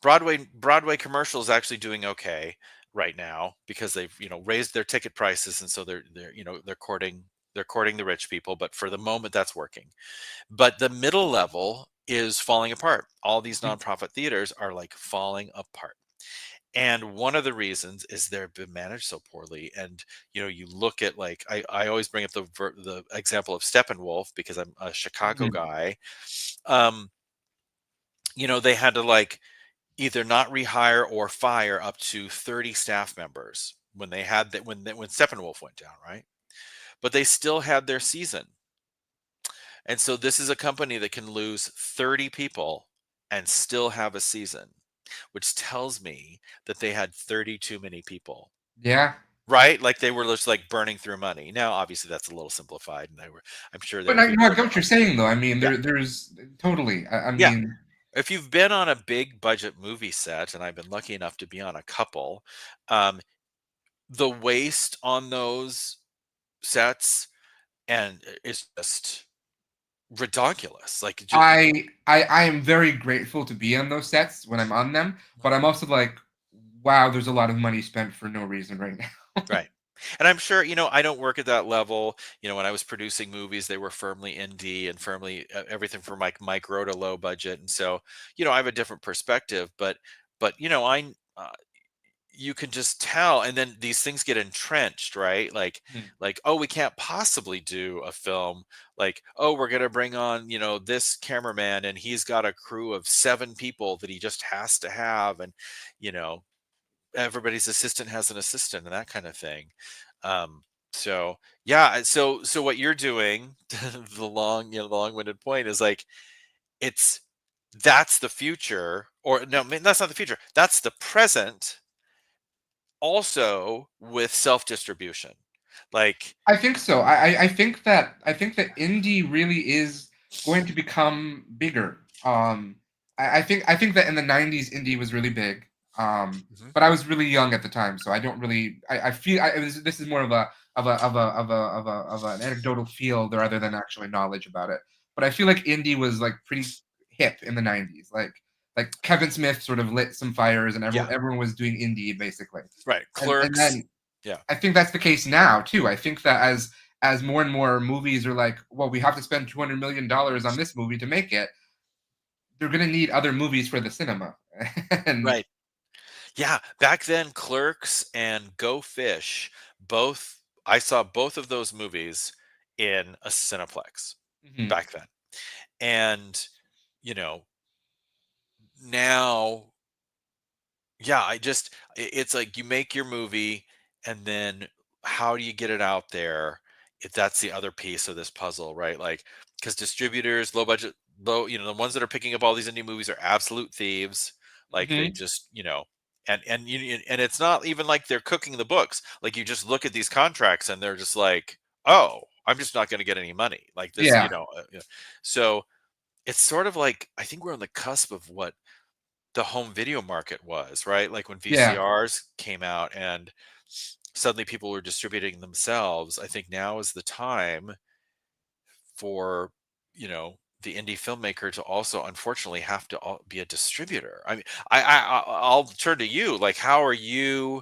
Speaker 2: Broadway commercial is actually doing okay right now because they've raised their ticket prices, and so they're courting the rich people. But for the moment, that's working. But the middle level is falling apart. All these
Speaker 1: Mhm.
Speaker 2: nonprofit theaters are like falling apart. And one of the reasons is they've been managed so poorly. And you look at, like, I always bring up the example of Steppenwolf because I'm a Chicago
Speaker 1: Mhm.
Speaker 2: guy. Um, they had to like either not rehire or fire up to 30 staff members when they had that when Steppenwolf went down, right? But they still had their season. And so this is a company that can lose 30 people and still have a season, which tells me that they had 30 too many people,
Speaker 1: Yeah.
Speaker 2: right? Like, they were just like burning through money. Now, obviously, that's a little simplified, and I'm sure there
Speaker 1: But
Speaker 2: were
Speaker 1: I, no,
Speaker 2: people
Speaker 1: I
Speaker 2: that
Speaker 1: get
Speaker 2: were
Speaker 1: what you're saying, though. I mean,
Speaker 2: yeah,
Speaker 1: there's totally. I
Speaker 2: yeah.
Speaker 1: mean,
Speaker 2: If you've been on a big budget movie set, and I've been lucky enough to be on a couple, um, the waste on those sets and is just ridiculous. Like,
Speaker 1: I am very grateful to be on those sets when I'm on them, but I'm also like, wow, there's a lot of money spent for no reason right now.
Speaker 2: right. And I'm sure, I don't work at that level. When I was producing movies, they were firmly indie and firmly everything from like micro to low budget. And so, I have a different perspective, but, you can just tell. And then these things get entrenched, right? Like,
Speaker 1: Mhm.
Speaker 2: oh, we can't possibly do a film. Like, oh, we're going to bring on, this cameraman, and he's got a crew of 7 people that he just has to have. And, you know, everybody's assistant has an assistant, and that kind of thing. Um, so yeah, so what you're doing, the long-winded point is like, it's that's the future. Or no, I mean, that's not the future. That's the present, also with self-distribution. Like,
Speaker 1: I think so. I think that indie really is going to become bigger. I think that in the '90s, indie was really big.
Speaker 2: Mhm.
Speaker 1: But I was really young at the time, so I don't really. I feel this is more of an anecdotal feel rather than actually knowledge about it. But I feel like indie was like pretty hip in the '90s. Like Kevin Smith sort of lit some fires, and
Speaker 2: Yeah.
Speaker 1: everyone was doing indie basically.
Speaker 2: Right.
Speaker 1: And
Speaker 2: Clerks.
Speaker 1: then
Speaker 2: Yeah.
Speaker 1: I think that's the case now too. I think that as more and more movies are like, well, we have to spend $200 million on this movie to make it. They're gonna need other movies for the cinema, and
Speaker 2: Right. Yeah. Back then, Clerks and Go Fish, both, I saw both of those movies in a Cineplex
Speaker 1: mhm,
Speaker 2: back then. And, you know, now, yeah, it's like you make your movie and then how do you get it out there? If that's the other piece of this puzzle, right? Like, because distributors, low budget, the ones that are picking up all these indie movies are absolute thieves. Like they
Speaker 1: mhm,
Speaker 2: just, and it's not even like they're cooking the books. Like you just look at these contracts and they're just like, oh, I'm just not going to get any money. Like this,
Speaker 1: yeah,
Speaker 2: so it's sort of like I think we're on the cusp of what the home video market was, right? Like when
Speaker 1: yeah.
Speaker 2: VCRs came out and suddenly people were distributing themselves. I think now is the time for, the indie filmmaker to also unfortunately have to be a distributor. I mean, I'll turn to you. Like, how are you?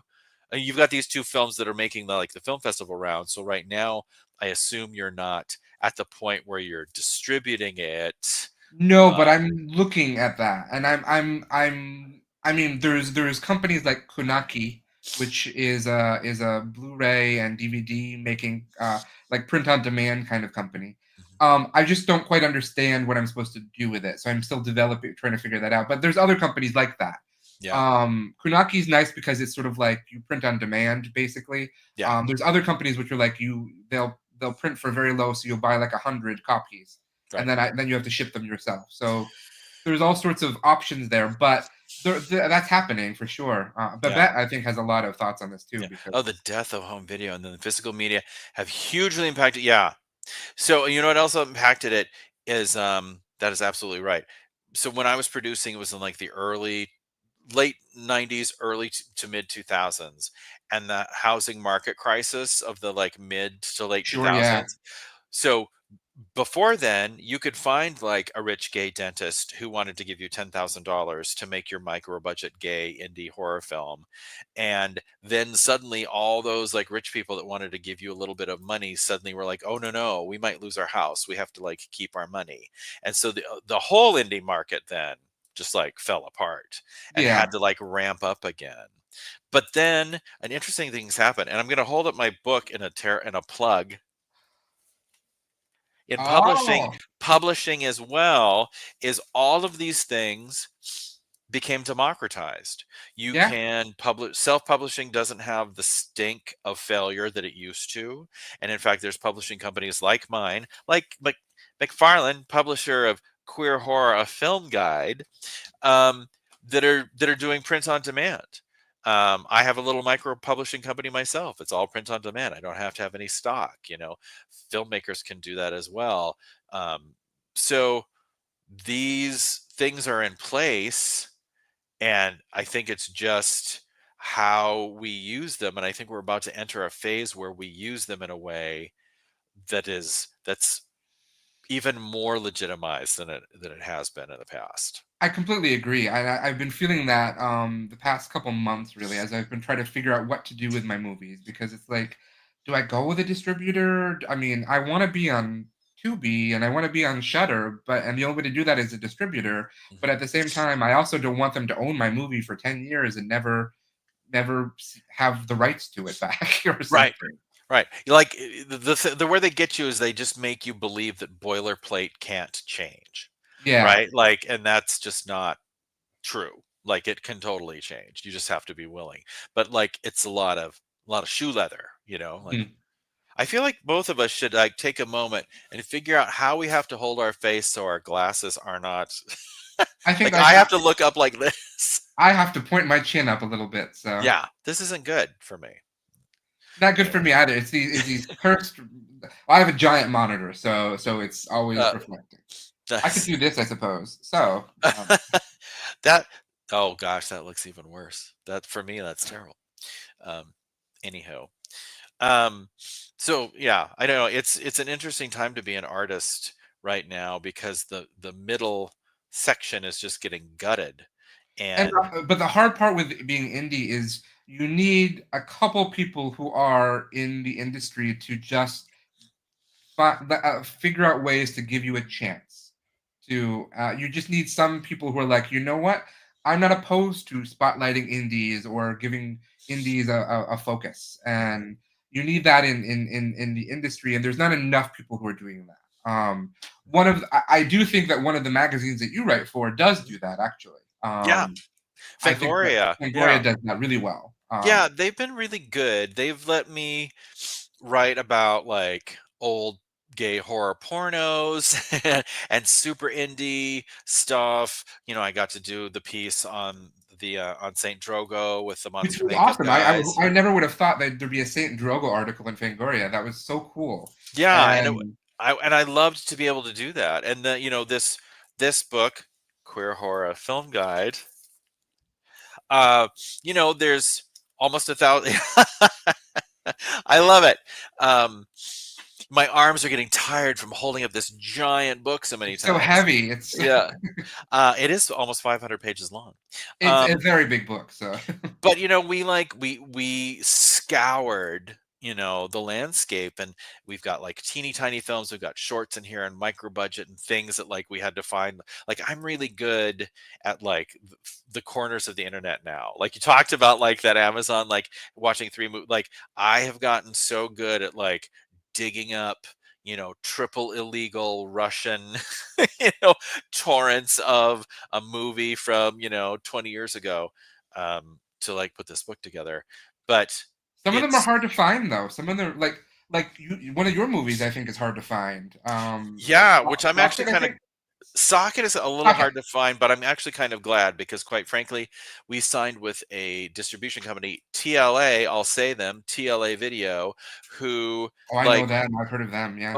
Speaker 2: You've got these two films that are making the film festival round. So right now, I assume you're not at the point where you're distributing it.
Speaker 1: No, but
Speaker 2: Um,
Speaker 1: I'm looking at that, and I mean, there's companies like Kunaki, which is a Blu-ray and DVD making like print on demand kind of company.
Speaker 2: mhm.
Speaker 1: I just don't quite understand what I'm supposed to do with it, so I'm still developing, trying to figure that out. But there's other companies like that.
Speaker 2: Yeah,
Speaker 1: Kunaki's nice because it's sort of like you print on demand, basically.
Speaker 2: yeah,
Speaker 1: There's other companies which are like they'll print for very low, so you'll buy like 100 copies and
Speaker 2: right,
Speaker 1: then you have to ship them yourself. So there's all sorts of options there, but that's happening for sure.
Speaker 2: yeah.
Speaker 1: Babette, I think, has a lot of thoughts on this too
Speaker 2: Yeah. Oh,
Speaker 1: because
Speaker 2: the death of home video and then the physical media have hugely impacted. Yeah. So you know what else impacted it is that is absolutely right. So when I was producing, it was in like the late '90s, early to mid 2000s, and the housing market crisis of the like mid to late
Speaker 1: sure, yeah,
Speaker 2: 2000s. So before then, you could find like a rich gay dentist who wanted to give you $10,000 to make your micro budget gay indie horror film. And then suddenly all those like rich people that wanted to give you a little bit of money suddenly were like, "Oh no, we might lose our house. We have to like keep our money." And so the whole indie market then just like fell apart and
Speaker 1: yeah.
Speaker 2: had to like ramp up again. But then an interesting thing's happened, and I'm going to hold up my book in a plug in
Speaker 1: Oh,
Speaker 2: publishing as well, is all of these things became democratized. You
Speaker 1: yeah.
Speaker 2: can publish, self-publishing doesn't have the stink of failure that it used to. And in fact, there's publishing companies like mine, like McFarlane, publisher of Queer Horror, a film guide, um, that are doing print on demand. I have a little micro publishing company myself. It's all print on demand. I don't have to have any stock. Filmmakers can do that as well. Um, so these things are in place, and I think it's just how we use them. And I think we're about to enter a phase where we use them in a way that's even more legitimized than it has been in the past.
Speaker 1: I completely agree. I've been feeling that the past couple months really as I've been trying to figure out what to do with my movies because it's like, do I go with a distributor? I mean, I want to be on Tubi and I want to be on Shutter, and the only way to do that is a distributor. But
Speaker 2: Mhm.
Speaker 1: at the same time, I also don't want them to own my movie for 10 years and never have the rights to it back or
Speaker 2: Right.
Speaker 1: something.
Speaker 2: Right. Like the where they get you is they just make you believe that boilerplate can't change.
Speaker 1: Yeah.
Speaker 2: Right? Like, and that's just not true. Like it can totally change. You just have to be willing. But like it's a lot of shoe leather, like
Speaker 1: Mhm.
Speaker 2: I feel like both of us should like take a moment and figure out how we have to hold our face so our glasses are not
Speaker 1: I think
Speaker 2: like
Speaker 1: I
Speaker 2: I
Speaker 1: should.
Speaker 2: have to look up like this.
Speaker 1: I have to point my chin up a little bit, so
Speaker 2: Yeah, this isn't good for me.
Speaker 1: not good for
Speaker 2: Anyway.
Speaker 1: me either. It's these cursed. I have a giant monitor, so it's always
Speaker 2: Uh
Speaker 1: reflecting. I could
Speaker 2: that's
Speaker 1: do this, I suppose. So,
Speaker 2: that Oh gosh, that looks even worse. That for me, that's terrible. Um, anyhow, um, so yeah, I don't know. It's an interesting time to be an artist right now because the middle section is just getting gutted,
Speaker 1: And
Speaker 2: and
Speaker 1: but the hard part with being indie is you need a couple people who are in the industry to just figure out ways to give you a chance. You just need some people who are like, you know what? I'm not opposed to spotlighting indies or giving indies a focus, and you need that in the industry. And there's not enough people who are doing that. I do think that one of the magazines that you write for does do that actually.
Speaker 2: yeah,
Speaker 1: I think that
Speaker 2: Fangoria, yeah,
Speaker 1: Fangoria does that really well.
Speaker 2: yeah, they've been really good. They've let me write about like old gay horror pornos and super indie stuff. I got to do the piece on the on Saint Drogo with the
Speaker 1: Which
Speaker 2: monster
Speaker 1: was
Speaker 2: makeup
Speaker 1: awesome.
Speaker 2: guys.
Speaker 1: I never would have thought that there'd be a Saint Drogo article in Fangoria. That was so cool.
Speaker 2: Yeah,
Speaker 1: And
Speaker 2: I loved to be able to do that. And this book, Queer Horror Film Guide, uh, there's almost 1,000. I love it. Um, my arms are getting tired from holding up this giant book so many
Speaker 1: it's so
Speaker 2: times.
Speaker 1: heavy. It's
Speaker 2: Yeah, it is almost 500 pages long.
Speaker 1: it's a
Speaker 2: Um,
Speaker 1: very big book. So
Speaker 2: but we scoured the landscape, and we've got like teeny tiny films, we've got shorts in here and micro budget and things that like we had to find. Like I'm really good at like the corners of the internet now. Like you talked about like that Amazon, like watching three movies. Like I have gotten so good at like digging up triple illegal Russian you know torrents of a movie from 20 years ago, to like put this book together. But
Speaker 1: some of them are
Speaker 2: it's
Speaker 1: hard to find though. Some of them one of your movies I think is hard to find.
Speaker 2: yeah, which I'm actually
Speaker 1: Rocket, I
Speaker 2: kind of
Speaker 1: think.
Speaker 2: Socket is a little
Speaker 1: Rocket.
Speaker 2: hard to find, but I'm actually kind of glad because quite frankly, we signed with a distribution company, TLA, I'll say them, TLA Video, who
Speaker 1: Oh, I know
Speaker 2: like
Speaker 1: them. I've heard of them. Yeah.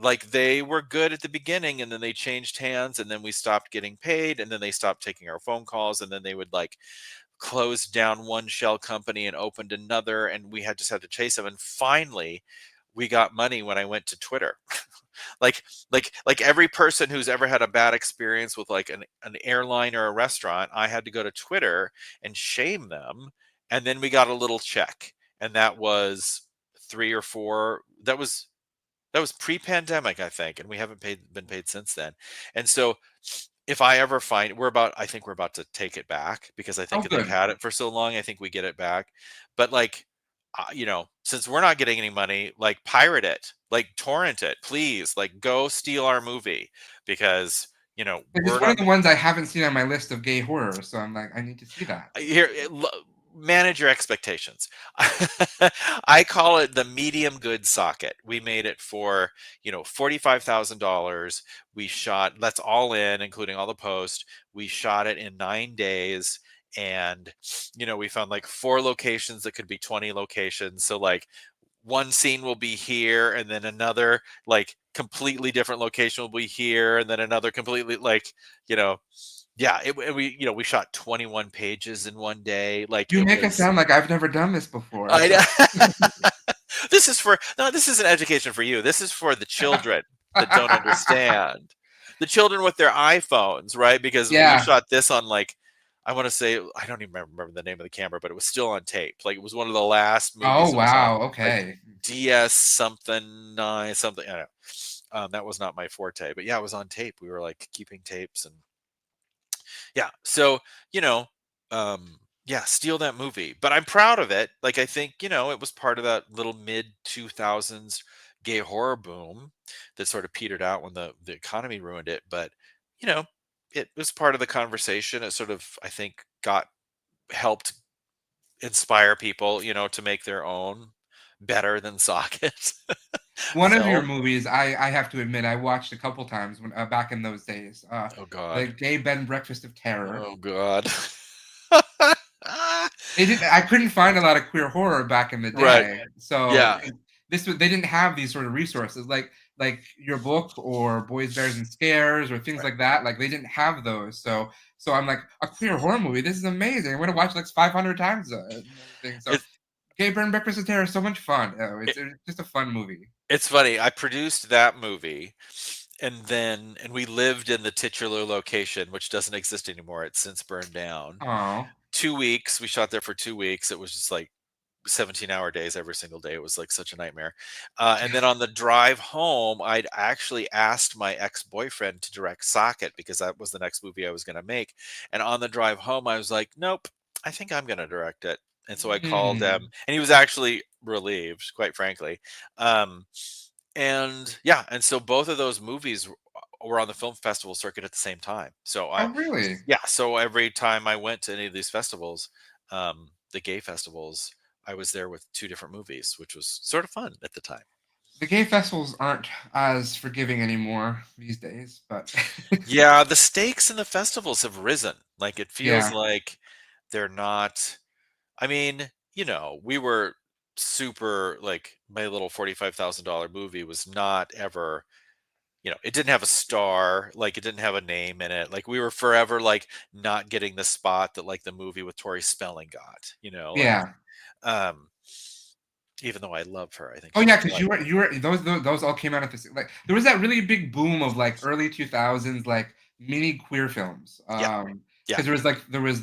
Speaker 2: like they were good at the beginning and then they changed hands and then we stopped getting paid and then they stopped taking our phone calls and then they would like closed down one shell company and opened another, and we had to chase them. And finally we got money when I went to Twitter. like every person who's ever had a bad experience with like an airline or a restaurant, I had to go to Twitter and shame them, and then we got a little check, and that was three or four. That was pre-pandemic, I think, and we haven't been paid since then. And so if I ever find I think we're about to take it back because I
Speaker 1: Oh,
Speaker 2: think they've
Speaker 1: good.
Speaker 2: had it for so long. I think we get it back. But like, since we're not getting any money, like pirate it, like torrent it, please, like go steal our movie because
Speaker 1: It's
Speaker 2: we're
Speaker 1: one of
Speaker 2: not
Speaker 1: the ones I haven't seen on my list of gay horror, so I'm like, I need to see that.
Speaker 2: here. Manage your expectations. I call it the medium good socket. We made it for $45,000. We shot, that's all in, including all the post. We shot it in 9 days, and we found like 4 locations that could be 20 locations. So like one scene will be here, and then another like completely different location will be here, and then another completely like you know yeah, we shot 21 pages in one day. Like
Speaker 1: You
Speaker 2: it
Speaker 1: make it
Speaker 2: was,
Speaker 1: sound like I've never done this before.
Speaker 2: I this is for no, this is an education for you. This is for the children that don't understand. The children with their iPhones, right? Because we
Speaker 1: Yeah.
Speaker 2: shot this on like I want to say I don't even remember the name of the camera, but it was still on tape. Like it was one of the last
Speaker 1: Oh,
Speaker 2: movies that was on
Speaker 1: wow.
Speaker 2: like
Speaker 1: Okay.
Speaker 2: DS something nine something. I don't know. That was not my forte, but yeah, it was on tape. We were like keeping tapes and yeah, so you know yeah, steal that movie, but I'm proud of it. Like I think it was part of that little mid 2000s gay horror boom that sort of petered out when the economy ruined it, but you know it was part of the conversation. It sort of, I think, got helped inspire people to make their own better than Socket
Speaker 1: One of your
Speaker 2: film.
Speaker 1: movies, I have to admit, I watched a couple times when back in those days.
Speaker 2: Oh
Speaker 1: The
Speaker 2: god.
Speaker 1: Gay Bed and Breakfast of Terror.
Speaker 2: Oh god.
Speaker 1: They didn't. I couldn't find a lot of queer horror back in the
Speaker 2: Right.
Speaker 1: day, so
Speaker 2: Yeah.
Speaker 1: they didn't have these sort of resources. like Your Book or Boys, Bears, and Scares or things
Speaker 2: Right.
Speaker 1: like that. Like they didn't have those, so I'm like, a queer horror movie. This is amazing. I'm gonna watch like 500 times and everything. So,
Speaker 2: It,
Speaker 1: Gay Bed and Breakfast in Terror is so much fun.
Speaker 2: it
Speaker 1: It's just a fun movie.
Speaker 2: it's funny. I produced that movie, and we lived in the titular location, which doesn't exist anymore. It's since burned down.
Speaker 1: Oh,
Speaker 2: 2 weeks. We shot there for 2 weeks. It was just like 17-hour days every single day. It was like such a nightmare. And then on the drive home, I'd actually asked my ex-boyfriend to direct Socket because that was the next movie I was going to make. And on the drive home, I was like, nope, I think I'm going to direct it. And so I called him,
Speaker 1: mm.
Speaker 2: and he was actually relieved, quite frankly. Um, and yeah, and so both of those movies were on the film festival circuit at the same time. So
Speaker 1: Oh, really?
Speaker 2: yeah, so every time I went to any of these festivals, the gay festivals, I was there with two different movies, which was sort of fun at the time.
Speaker 1: The gay festivals aren't as forgiving anymore these days, but
Speaker 2: Yeah, the stakes in the festivals have risen. Like it feels
Speaker 1: yeah,
Speaker 2: like they're not. I mean, we were super like my little $45,000 movie was not ever. It didn't have a star, like it didn't have a name in it. Like we were forever like not getting the spot that like the movie with Tori Spelling got. Like
Speaker 1: yeah.
Speaker 2: um, even though I love her, I think
Speaker 1: Oh
Speaker 2: she's
Speaker 1: yeah, because
Speaker 2: like
Speaker 1: you were those all came out at the like there was that really big boom of like early 2000s like mini queer films.
Speaker 2: yeah, yeah.
Speaker 1: Because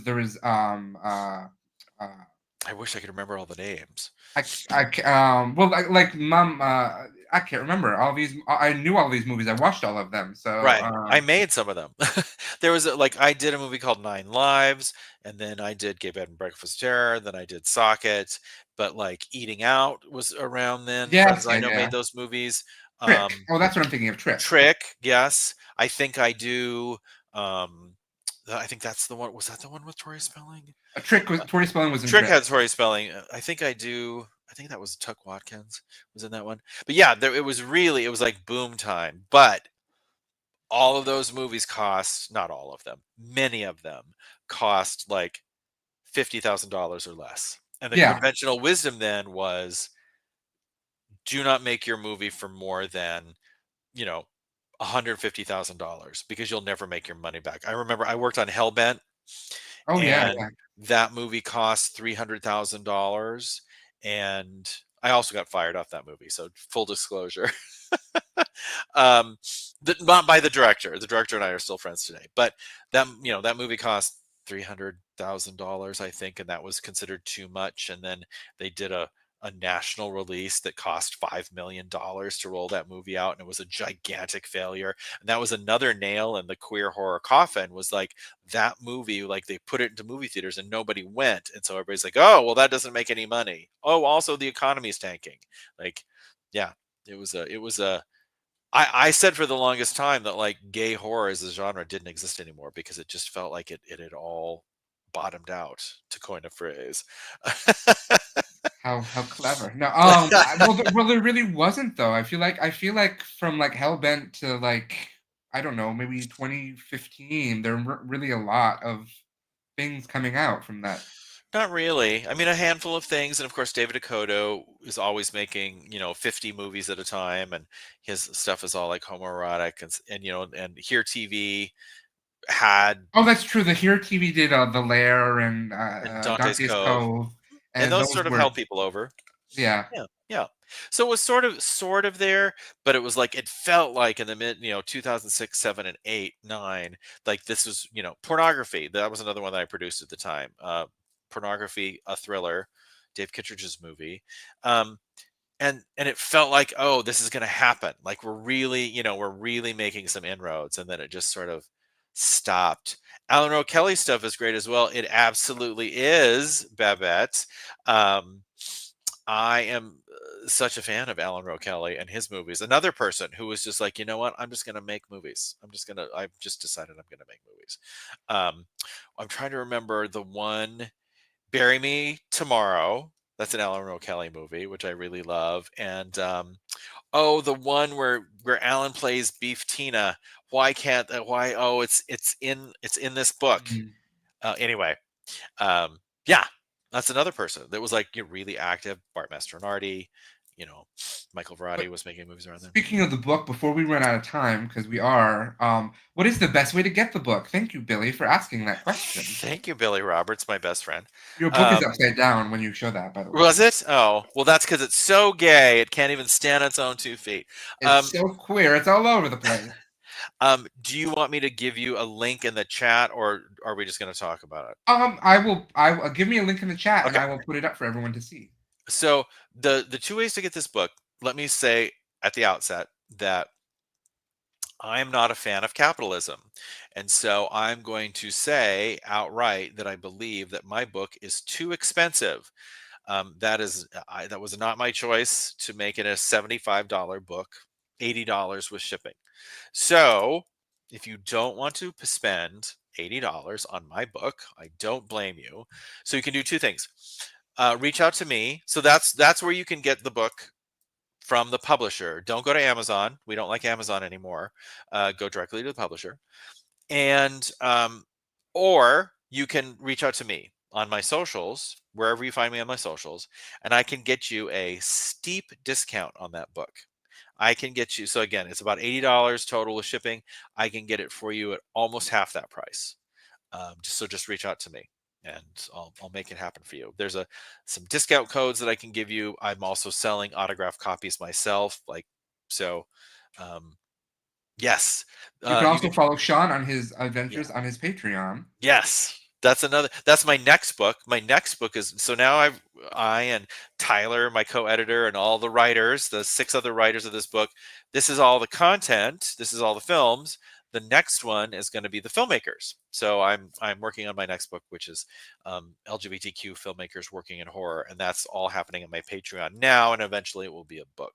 Speaker 1: there was uh
Speaker 2: I wish I could remember all the names.
Speaker 1: well like mom I can't remember all these. I knew all these movies. I watched all of them. So
Speaker 2: Right. I made some of them. There was like I did a movie called Nine Lives, and then I did Gay Bed and Breakfast Terror, then I did Socket, but like Eating Out was around then. Friends
Speaker 1: yes,
Speaker 2: I
Speaker 1: yeah,
Speaker 2: know
Speaker 1: yeah.
Speaker 2: made those movies.
Speaker 1: Trick.
Speaker 2: Um,
Speaker 1: Oh, that's what I'm thinking of. Trick.
Speaker 2: Trick, yes. I think I do. Um, I think that's the one. Was that the one with Tori Spelling?
Speaker 1: A trick was Tori Spelling was in
Speaker 2: Trick
Speaker 1: Trick.
Speaker 2: had Tori Spelling. I think I do. I think that was Tuck Watkins was in that one. But yeah, it was like boom time. But all of those movies cost, not all of them, many of them cost like $50,000 or less. And the
Speaker 1: Yeah,
Speaker 2: conventional wisdom then was do not make your movie for more than, you know, $150,000 because you'll never make your money back. I remember I worked on Hellbent,
Speaker 1: oh yeah,
Speaker 2: and
Speaker 1: yeah.
Speaker 2: that movie cost $300,000, and I also got fired off that movie. So full disclosure. um, not by the director. The director and I are still friends today. But that movie cost $300,000, I think, and that was considered too much. And then they did a national release that cost $5 million to roll that movie out, and it was a gigantic failure. And that was another nail in the queer horror coffin. Was like that movie, like they put it into movie theaters and nobody went, and so everybody's like, oh well, that doesn't make any money. Oh, also the economy's tanking. Like, yeah, it was a I said for the longest time that like gay horror as a genre didn't exist anymore because it just felt like it had all bottomed out, to coin a phrase.
Speaker 1: How clever. No, well, there really wasn't though. I feel like from like Hellbent to like I don't know, maybe 2015, there weren't really a lot of things coming out from that.
Speaker 2: Not really. I mean, a handful of things, and of course, David Okoto is always making 50 movies at a time, and his stuff is all like homoerotic, and Here TV had
Speaker 1: Oh, that's true. The Here TV did The Lair and
Speaker 2: and Dante's
Speaker 1: Dante's
Speaker 2: Cove,
Speaker 1: Cove,
Speaker 2: and
Speaker 1: and
Speaker 2: those
Speaker 1: those
Speaker 2: sort of
Speaker 1: were
Speaker 2: held people over.
Speaker 1: yeah.
Speaker 2: Yeah, yeah. So it was sort of there, but it was like it felt like in the mid, 2006, 7, and 8, 9, like this was, pornography. That was another one that I produced at the time. Pornography, a thriller, Dave Kittredge's movie. Um, and it felt like, oh, this is going to happen. Like we're really making some inroads, and then it just sort of stopped. Alan Rowe Kelly stuff is great as well. It absolutely is, Babette. Um, I am such a fan of Alan Rowe Kelly and his movies. Another person who was just like, you know what? I'm just going to make movies. I've just decided I'm going to make movies. Um, I'm trying to remember the one, Bury Me Tomorrow. That's an Alan Rowe Kelly movie, which I really love. And oh, the one where Alan plays Beef Tina. Why can't that? Why? Oh, it's in this book.
Speaker 1: Mm.
Speaker 2: Anyway, yeah, that's another person that was like really active. Bart Mastronardi, Michael Varrati
Speaker 1: But
Speaker 2: was making movies around then.
Speaker 1: speaking of the book, before we run out of time, because we are, what is the best way to get the book? Thank you, Billy, for asking that question.
Speaker 2: Thank you, Billy Roberts, my best friend.
Speaker 1: Your book is upside down when you show that, by the way.
Speaker 2: Was it? Oh, well, that's because it's so gay it can't even stand on its own 2 feet.
Speaker 1: It's so queer. It's all over the place.
Speaker 2: Do you want me to give you a link in the chat, or are we just going to talk about it?
Speaker 1: I will give me a link in the chat, and
Speaker 2: Okay.
Speaker 1: I will put it up for everyone to see.
Speaker 2: So the 2 ways to get this book, let me say at the outset that I am not a fan of capitalism. And so I'm going to say outright that I believe that my book is too expensive. That was not my choice to make it a $75 book, $80 with shipping. So if you don't want to spend $80 on my book, I don't blame you. So you can do two things. Reach out to me. So that's where you can get the book from the publisher. Don't go to Amazon. We don't like Amazon anymore. Go directly to the publisher. And or you can reach out to me on my socials, wherever you find me on my socials, and I can get you a steep discount on that book. I can get you, so again, it's about $80 total with shipping. I can get it for you at almost half that price. Just reach out to me and I'll make it happen for you. There's some discount codes that I can give you. I'm also selling autographed copies myself. Um, yes.
Speaker 1: You can
Speaker 2: You
Speaker 1: also
Speaker 2: can
Speaker 1: follow Sean on his
Speaker 2: Yeah.
Speaker 1: adventures on his Patreon.
Speaker 2: Yes. That's my next book. My next book is, so now I and Tyler, my co-editor, and all the writers, the 6 other writers of this book, this is all the content, this is all the films. The next one is going to be the filmmakers. So I'm working on my next book, which is LGBTQ filmmakers working in horror, and that's all happening on my Patreon now, and eventually it will be a book.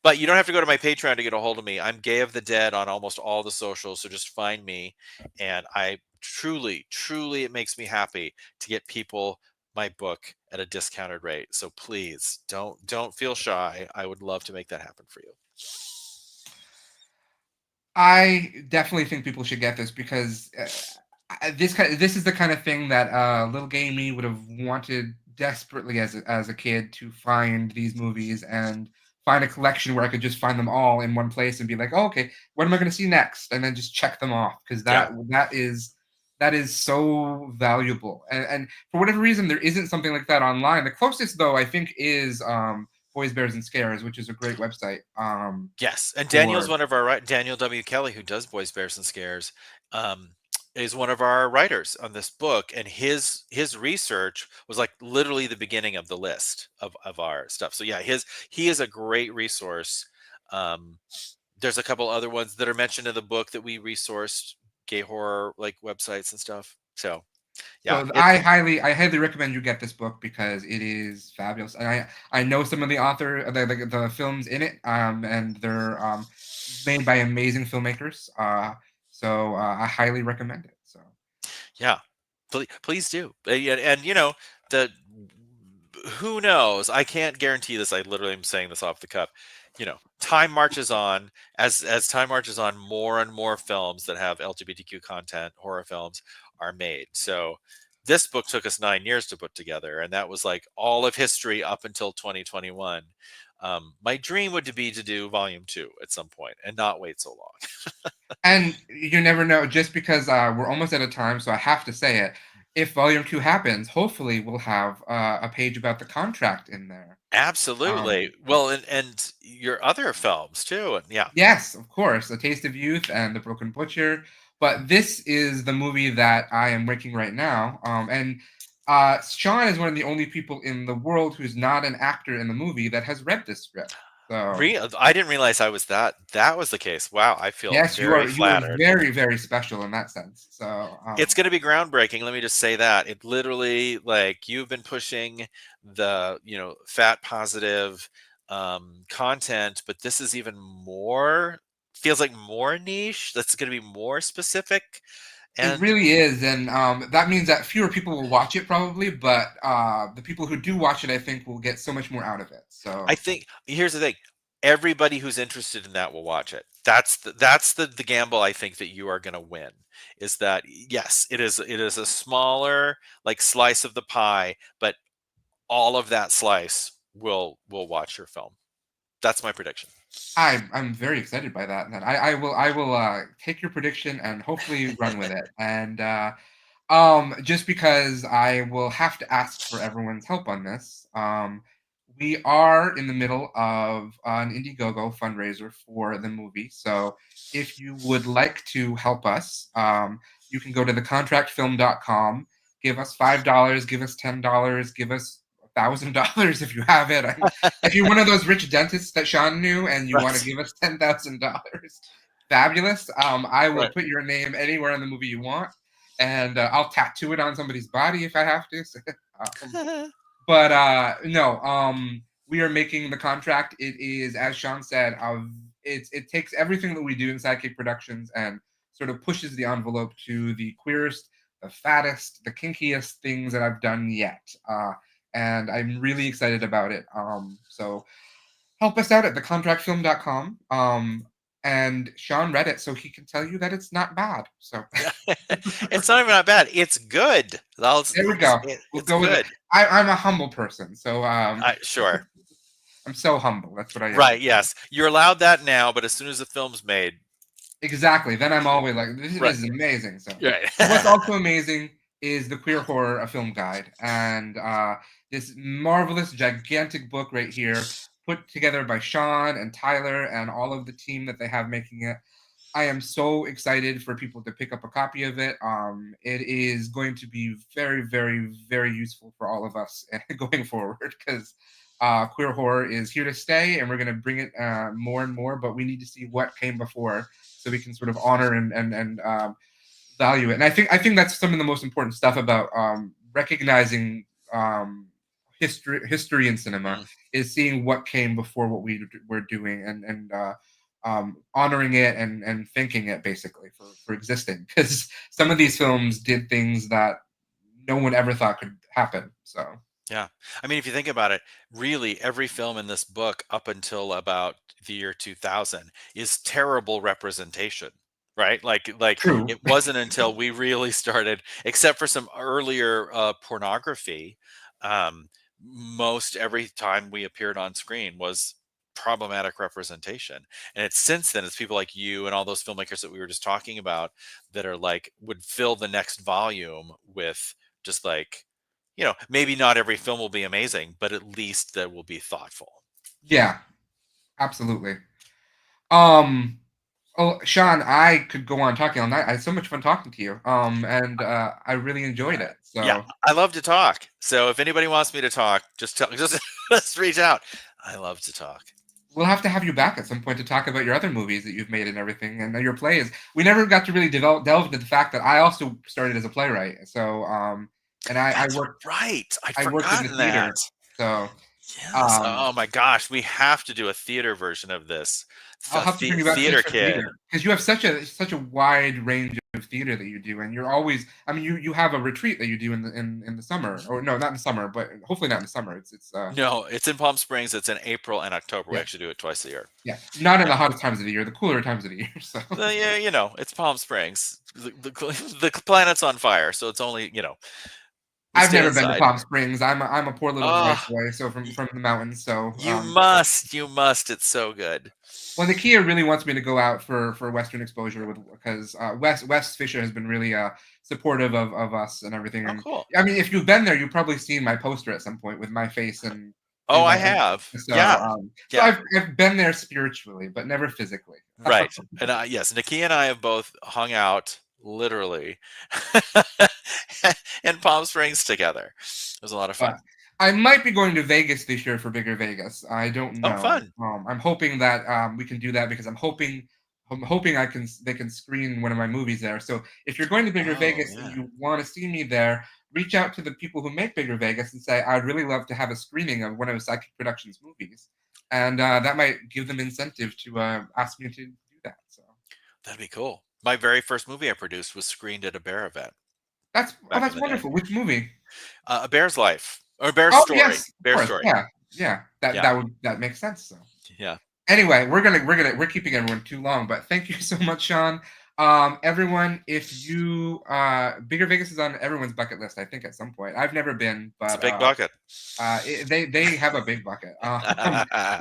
Speaker 2: But you don't have to go to my Patreon to get a hold of me. I'm Gay of the Dead on almost all the socials, so just find me. And I truly, truly, it makes me happy to get people my book at a discounted rate. So please don't feel shy. I would love to make that happen for you.
Speaker 1: I definitely think people should get this because this is the kind of thing that little gay me would have wanted desperately as a kid, to find these movies and find a collection where I could just find them all in one place and be like, oh, okay, what am I going to see next? And then just check them off, because
Speaker 2: Yeah.
Speaker 1: that is so valuable. And for whatever reason, there isn't something like that online. The closest, though, I think is Boys, Bears, and Scares, which is a great website.
Speaker 2: Yes, and Daniel's
Speaker 1: For
Speaker 2: one of our Daniel W. Kelly, who does Boys, Bears, and Scares, is one of our writers on this book, and his research was like literally the beginning of the list of our stuff. So yeah, he is a great resource. There's a couple other ones that are mentioned in the book that we resourced, gay horror like websites and stuff. So yeah,
Speaker 1: So I highly recommend you get this book because it is fabulous, and I know some of the author the films in it, and they're made by amazing filmmakers. So I highly recommend it. So
Speaker 2: yeah, please do. And the who knows? I can't guarantee this. I literally am saying this off the cuff. Time marches on. As time marches on, more and more films that have LGBTQ content, horror films, are made. So this book took us 9 years to put together, and that was like all of history up until 2021. My dream would be to do volume 2 at some point and not wait so long.
Speaker 1: and you never know. Just because we're almost out of time, so I have to say it. If Volume 2 happens, hopefully we'll have a page about the contract in there.
Speaker 2: Absolutely.
Speaker 1: Um,
Speaker 2: Well, and your other films too, and yeah.
Speaker 1: Yes, of course, A Taste of Youth and The Broken Butcher. But this is the movie that I am making right now. And Sean is one of the only people in the world who's not an actor in the movie that has read this script. So
Speaker 2: I didn't realize I was that was the case. Wow, I feel
Speaker 1: yes, you
Speaker 2: very
Speaker 1: are
Speaker 2: flattered.
Speaker 1: very, very special in that sense. So
Speaker 2: It's going to be groundbreaking. Let me just say that. It literally, like, you've been pushing the, fat positive content, but this is even more, feels like more niche. That's going to be more specific.
Speaker 1: it
Speaker 2: And
Speaker 1: really is, and that means that fewer people will watch it probably, but the people who do watch it, I think, will get so much more out of it.
Speaker 2: I
Speaker 1: So
Speaker 2: think here's the thing. Everybody who's interested in that will watch it. That's the gamble I think that you are going to win, is that yes, it is a smaller like slice of the pie, but all of that slice will watch your film. That's my prediction.
Speaker 1: I'm very excited by that. And I will take your prediction and hopefully run with it. And just because I will have to ask for everyone's help on this. We are in the middle of an Indiegogo fundraiser for the movie. So if you would like to help us, you can go to thecontractfilm.com, give us $5, give us $10, give us $1,000 if you have it. If you're one of those rich dentists that Sean knew and you want to
Speaker 2: Right.
Speaker 1: give us $10,000, fabulous. I will
Speaker 2: Right.
Speaker 1: put your name anywhere in the movie you want, and I'll tattoo it on somebody's body if I have to. So, but no, we are making the contract. It is, as Sean said, it takes everything that we do in Sidekick Productions and sort of pushes the envelope to the queerest, the fattest, the kinkiest things that I've done yet. And I'm really excited about it. So help us out at thecontractfilm.com. And Sean read it, so he can tell you that it's not bad. So
Speaker 2: It's not even that bad. It's good.
Speaker 1: there we go. We'll
Speaker 2: It's
Speaker 1: go with it.
Speaker 2: good.
Speaker 1: I'm a humble person, so
Speaker 2: Sure.
Speaker 1: I'm so humble. That's what I am.
Speaker 2: Right. Yes. You're allowed that now, but as soon as the film's made,
Speaker 1: Exactly. Then I'm always like, this
Speaker 2: right.
Speaker 1: is amazing. So,
Speaker 2: Right.
Speaker 1: but what's also amazing is the Queer Horror, a film guide, and this marvelous, gigantic book right here, put together by Sean and Tyler and all of the team that they have making it. I am so excited for people to pick up a copy of it. It is going to be very, very, very useful for all of us going forward because queer horror is here to stay, and we're going to bring it more and more. But we need to see what came before, so we can sort of honor and value it. And I think that's some of the most important stuff about recognizing history in cinema is seeing what came before what we were doing and honoring it and thanking it basically for existing, because some of these films did things that no one ever thought could happen. So
Speaker 2: Yeah. I mean, if you think about it, really every film in this book up until about the year 2000 is terrible representation, right? Like
Speaker 1: true.
Speaker 2: it wasn't until we really started, except for some earlier pornography, most every time we appeared on screen was problematic representation. And it's since then, it's people like you and all those filmmakers that we were just talking about that are like would fill the next volume with just like, maybe not every film will be amazing, but at least that will be thoughtful.
Speaker 1: Yeah, absolutely. um oh, Sean, I could go on talking all night. I had so much fun talking to you, and I really enjoyed it.
Speaker 2: Yeah,
Speaker 1: So
Speaker 2: I love to talk. So if anybody wants me to talk, just reach out. I love to talk.
Speaker 1: we'll have to have you back at some point to talk about your other movies that you've made and everything, and your plays. We never got to really delve into the fact that I also started as a playwright. So, and I
Speaker 2: That's
Speaker 1: worked
Speaker 2: right. I'd
Speaker 1: I worked in the
Speaker 2: forgotten
Speaker 1: theater.
Speaker 2: that.
Speaker 1: So,
Speaker 2: Yes.
Speaker 1: um,
Speaker 2: Oh my gosh, we have to do a theater version of this.
Speaker 1: I'll have to bring you back just
Speaker 2: Theater
Speaker 1: for
Speaker 2: kid.
Speaker 1: theater because you have such a wide range of theater that you do, and you're always. I mean, you have a retreat that you do in the summer, or no, not in the summer, but hopefully not in the summer. It's
Speaker 2: No, it's in Palm Springs. It's in April and October. We
Speaker 1: yeah,
Speaker 2: actually do it twice a year.
Speaker 1: yeah, not in
Speaker 2: Yeah.
Speaker 1: the hottest times of the year, the cooler times of the year. So
Speaker 2: Yeah, it's Palm Springs. The planet's on fire, so it's only, we
Speaker 1: I've
Speaker 2: stay
Speaker 1: never been to
Speaker 2: inside.
Speaker 1: Palm Springs. I'm a poor little white
Speaker 2: Oh,
Speaker 1: boy, so from the mountains. So
Speaker 2: you must. You must. It's so good.
Speaker 1: well, the Kia really wants me to go out for Western exposure with because Wes Fisher has been really supportive of us and everything.
Speaker 2: Oh,
Speaker 1: And
Speaker 2: cool.
Speaker 1: I mean, if you've been there, you've probably seen my poster at some point with my face and
Speaker 2: Oh, I have.
Speaker 1: so
Speaker 2: Yeah.
Speaker 1: so
Speaker 2: Yeah.
Speaker 1: I've been there spiritually, but never physically.
Speaker 2: Right. And yes, Nikki and I have both hung out literally in Palm Springs together. It was a lot of fun.
Speaker 1: I might be going to Vegas this year for Bigger Vegas. I don't
Speaker 2: Oh,
Speaker 1: know.
Speaker 2: fun.
Speaker 1: I'm hoping that we can do that because I'm hoping they can screen one of my movies there. So if you're going to Bigger
Speaker 2: Oh,
Speaker 1: Vegas and
Speaker 2: yeah.
Speaker 1: you want to see me there, reach out to the people who make Bigger Vegas and say I'd really love to have a screening of one of Psychic Productions movies, and that might give them incentive to ask me to do that. So
Speaker 2: That'd be cool. My very first movie I produced was screened at a bear event back in
Speaker 1: that's
Speaker 2: the day.
Speaker 1: wonderful. Which movie?
Speaker 2: A Bear's Life or Bear's
Speaker 1: Oh
Speaker 2: Story.
Speaker 1: yes, of
Speaker 2: Bear's
Speaker 1: course.
Speaker 2: Story.
Speaker 1: Yeah.
Speaker 2: Yeah.
Speaker 1: That makes sense. So
Speaker 2: Yeah.
Speaker 1: anyway, we're keeping everyone too long, but thank you so much, Sean. Everyone, if you Bigger Vegas is on everyone's bucket list, I think, at some point. I've never been,
Speaker 2: It's a
Speaker 1: but
Speaker 2: big bucket.
Speaker 1: they have a big bucket.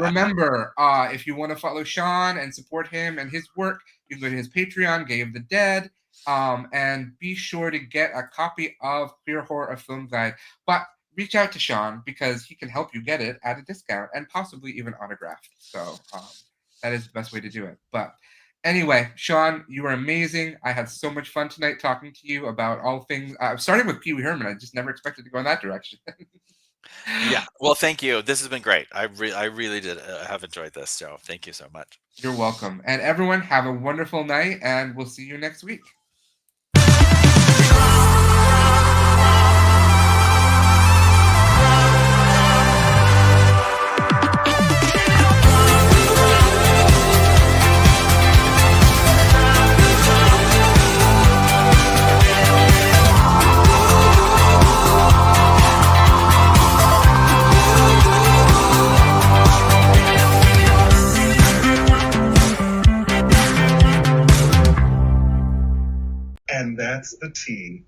Speaker 1: Remember, if you want to follow Sean and support him and his work, you can go to his Patreon, Gay of the Dead, and be sure to get a copy of Queer Horror, a Film Guide. But reach out to Sean because he can help you get it at a discount and possibly even autographed. So that is the best way to do it. But anyway, Sean, you were amazing. I had so much fun tonight talking to you about all things. Starting with Pee Wee Herman, I just never expected to go in that direction.
Speaker 2: Yeah. Well, thank you. This has been great. I really did have enjoyed this. So thank you so much.
Speaker 1: You're welcome. And everyone, have a wonderful night, and we'll see you next week.
Speaker 3: And that's the tea.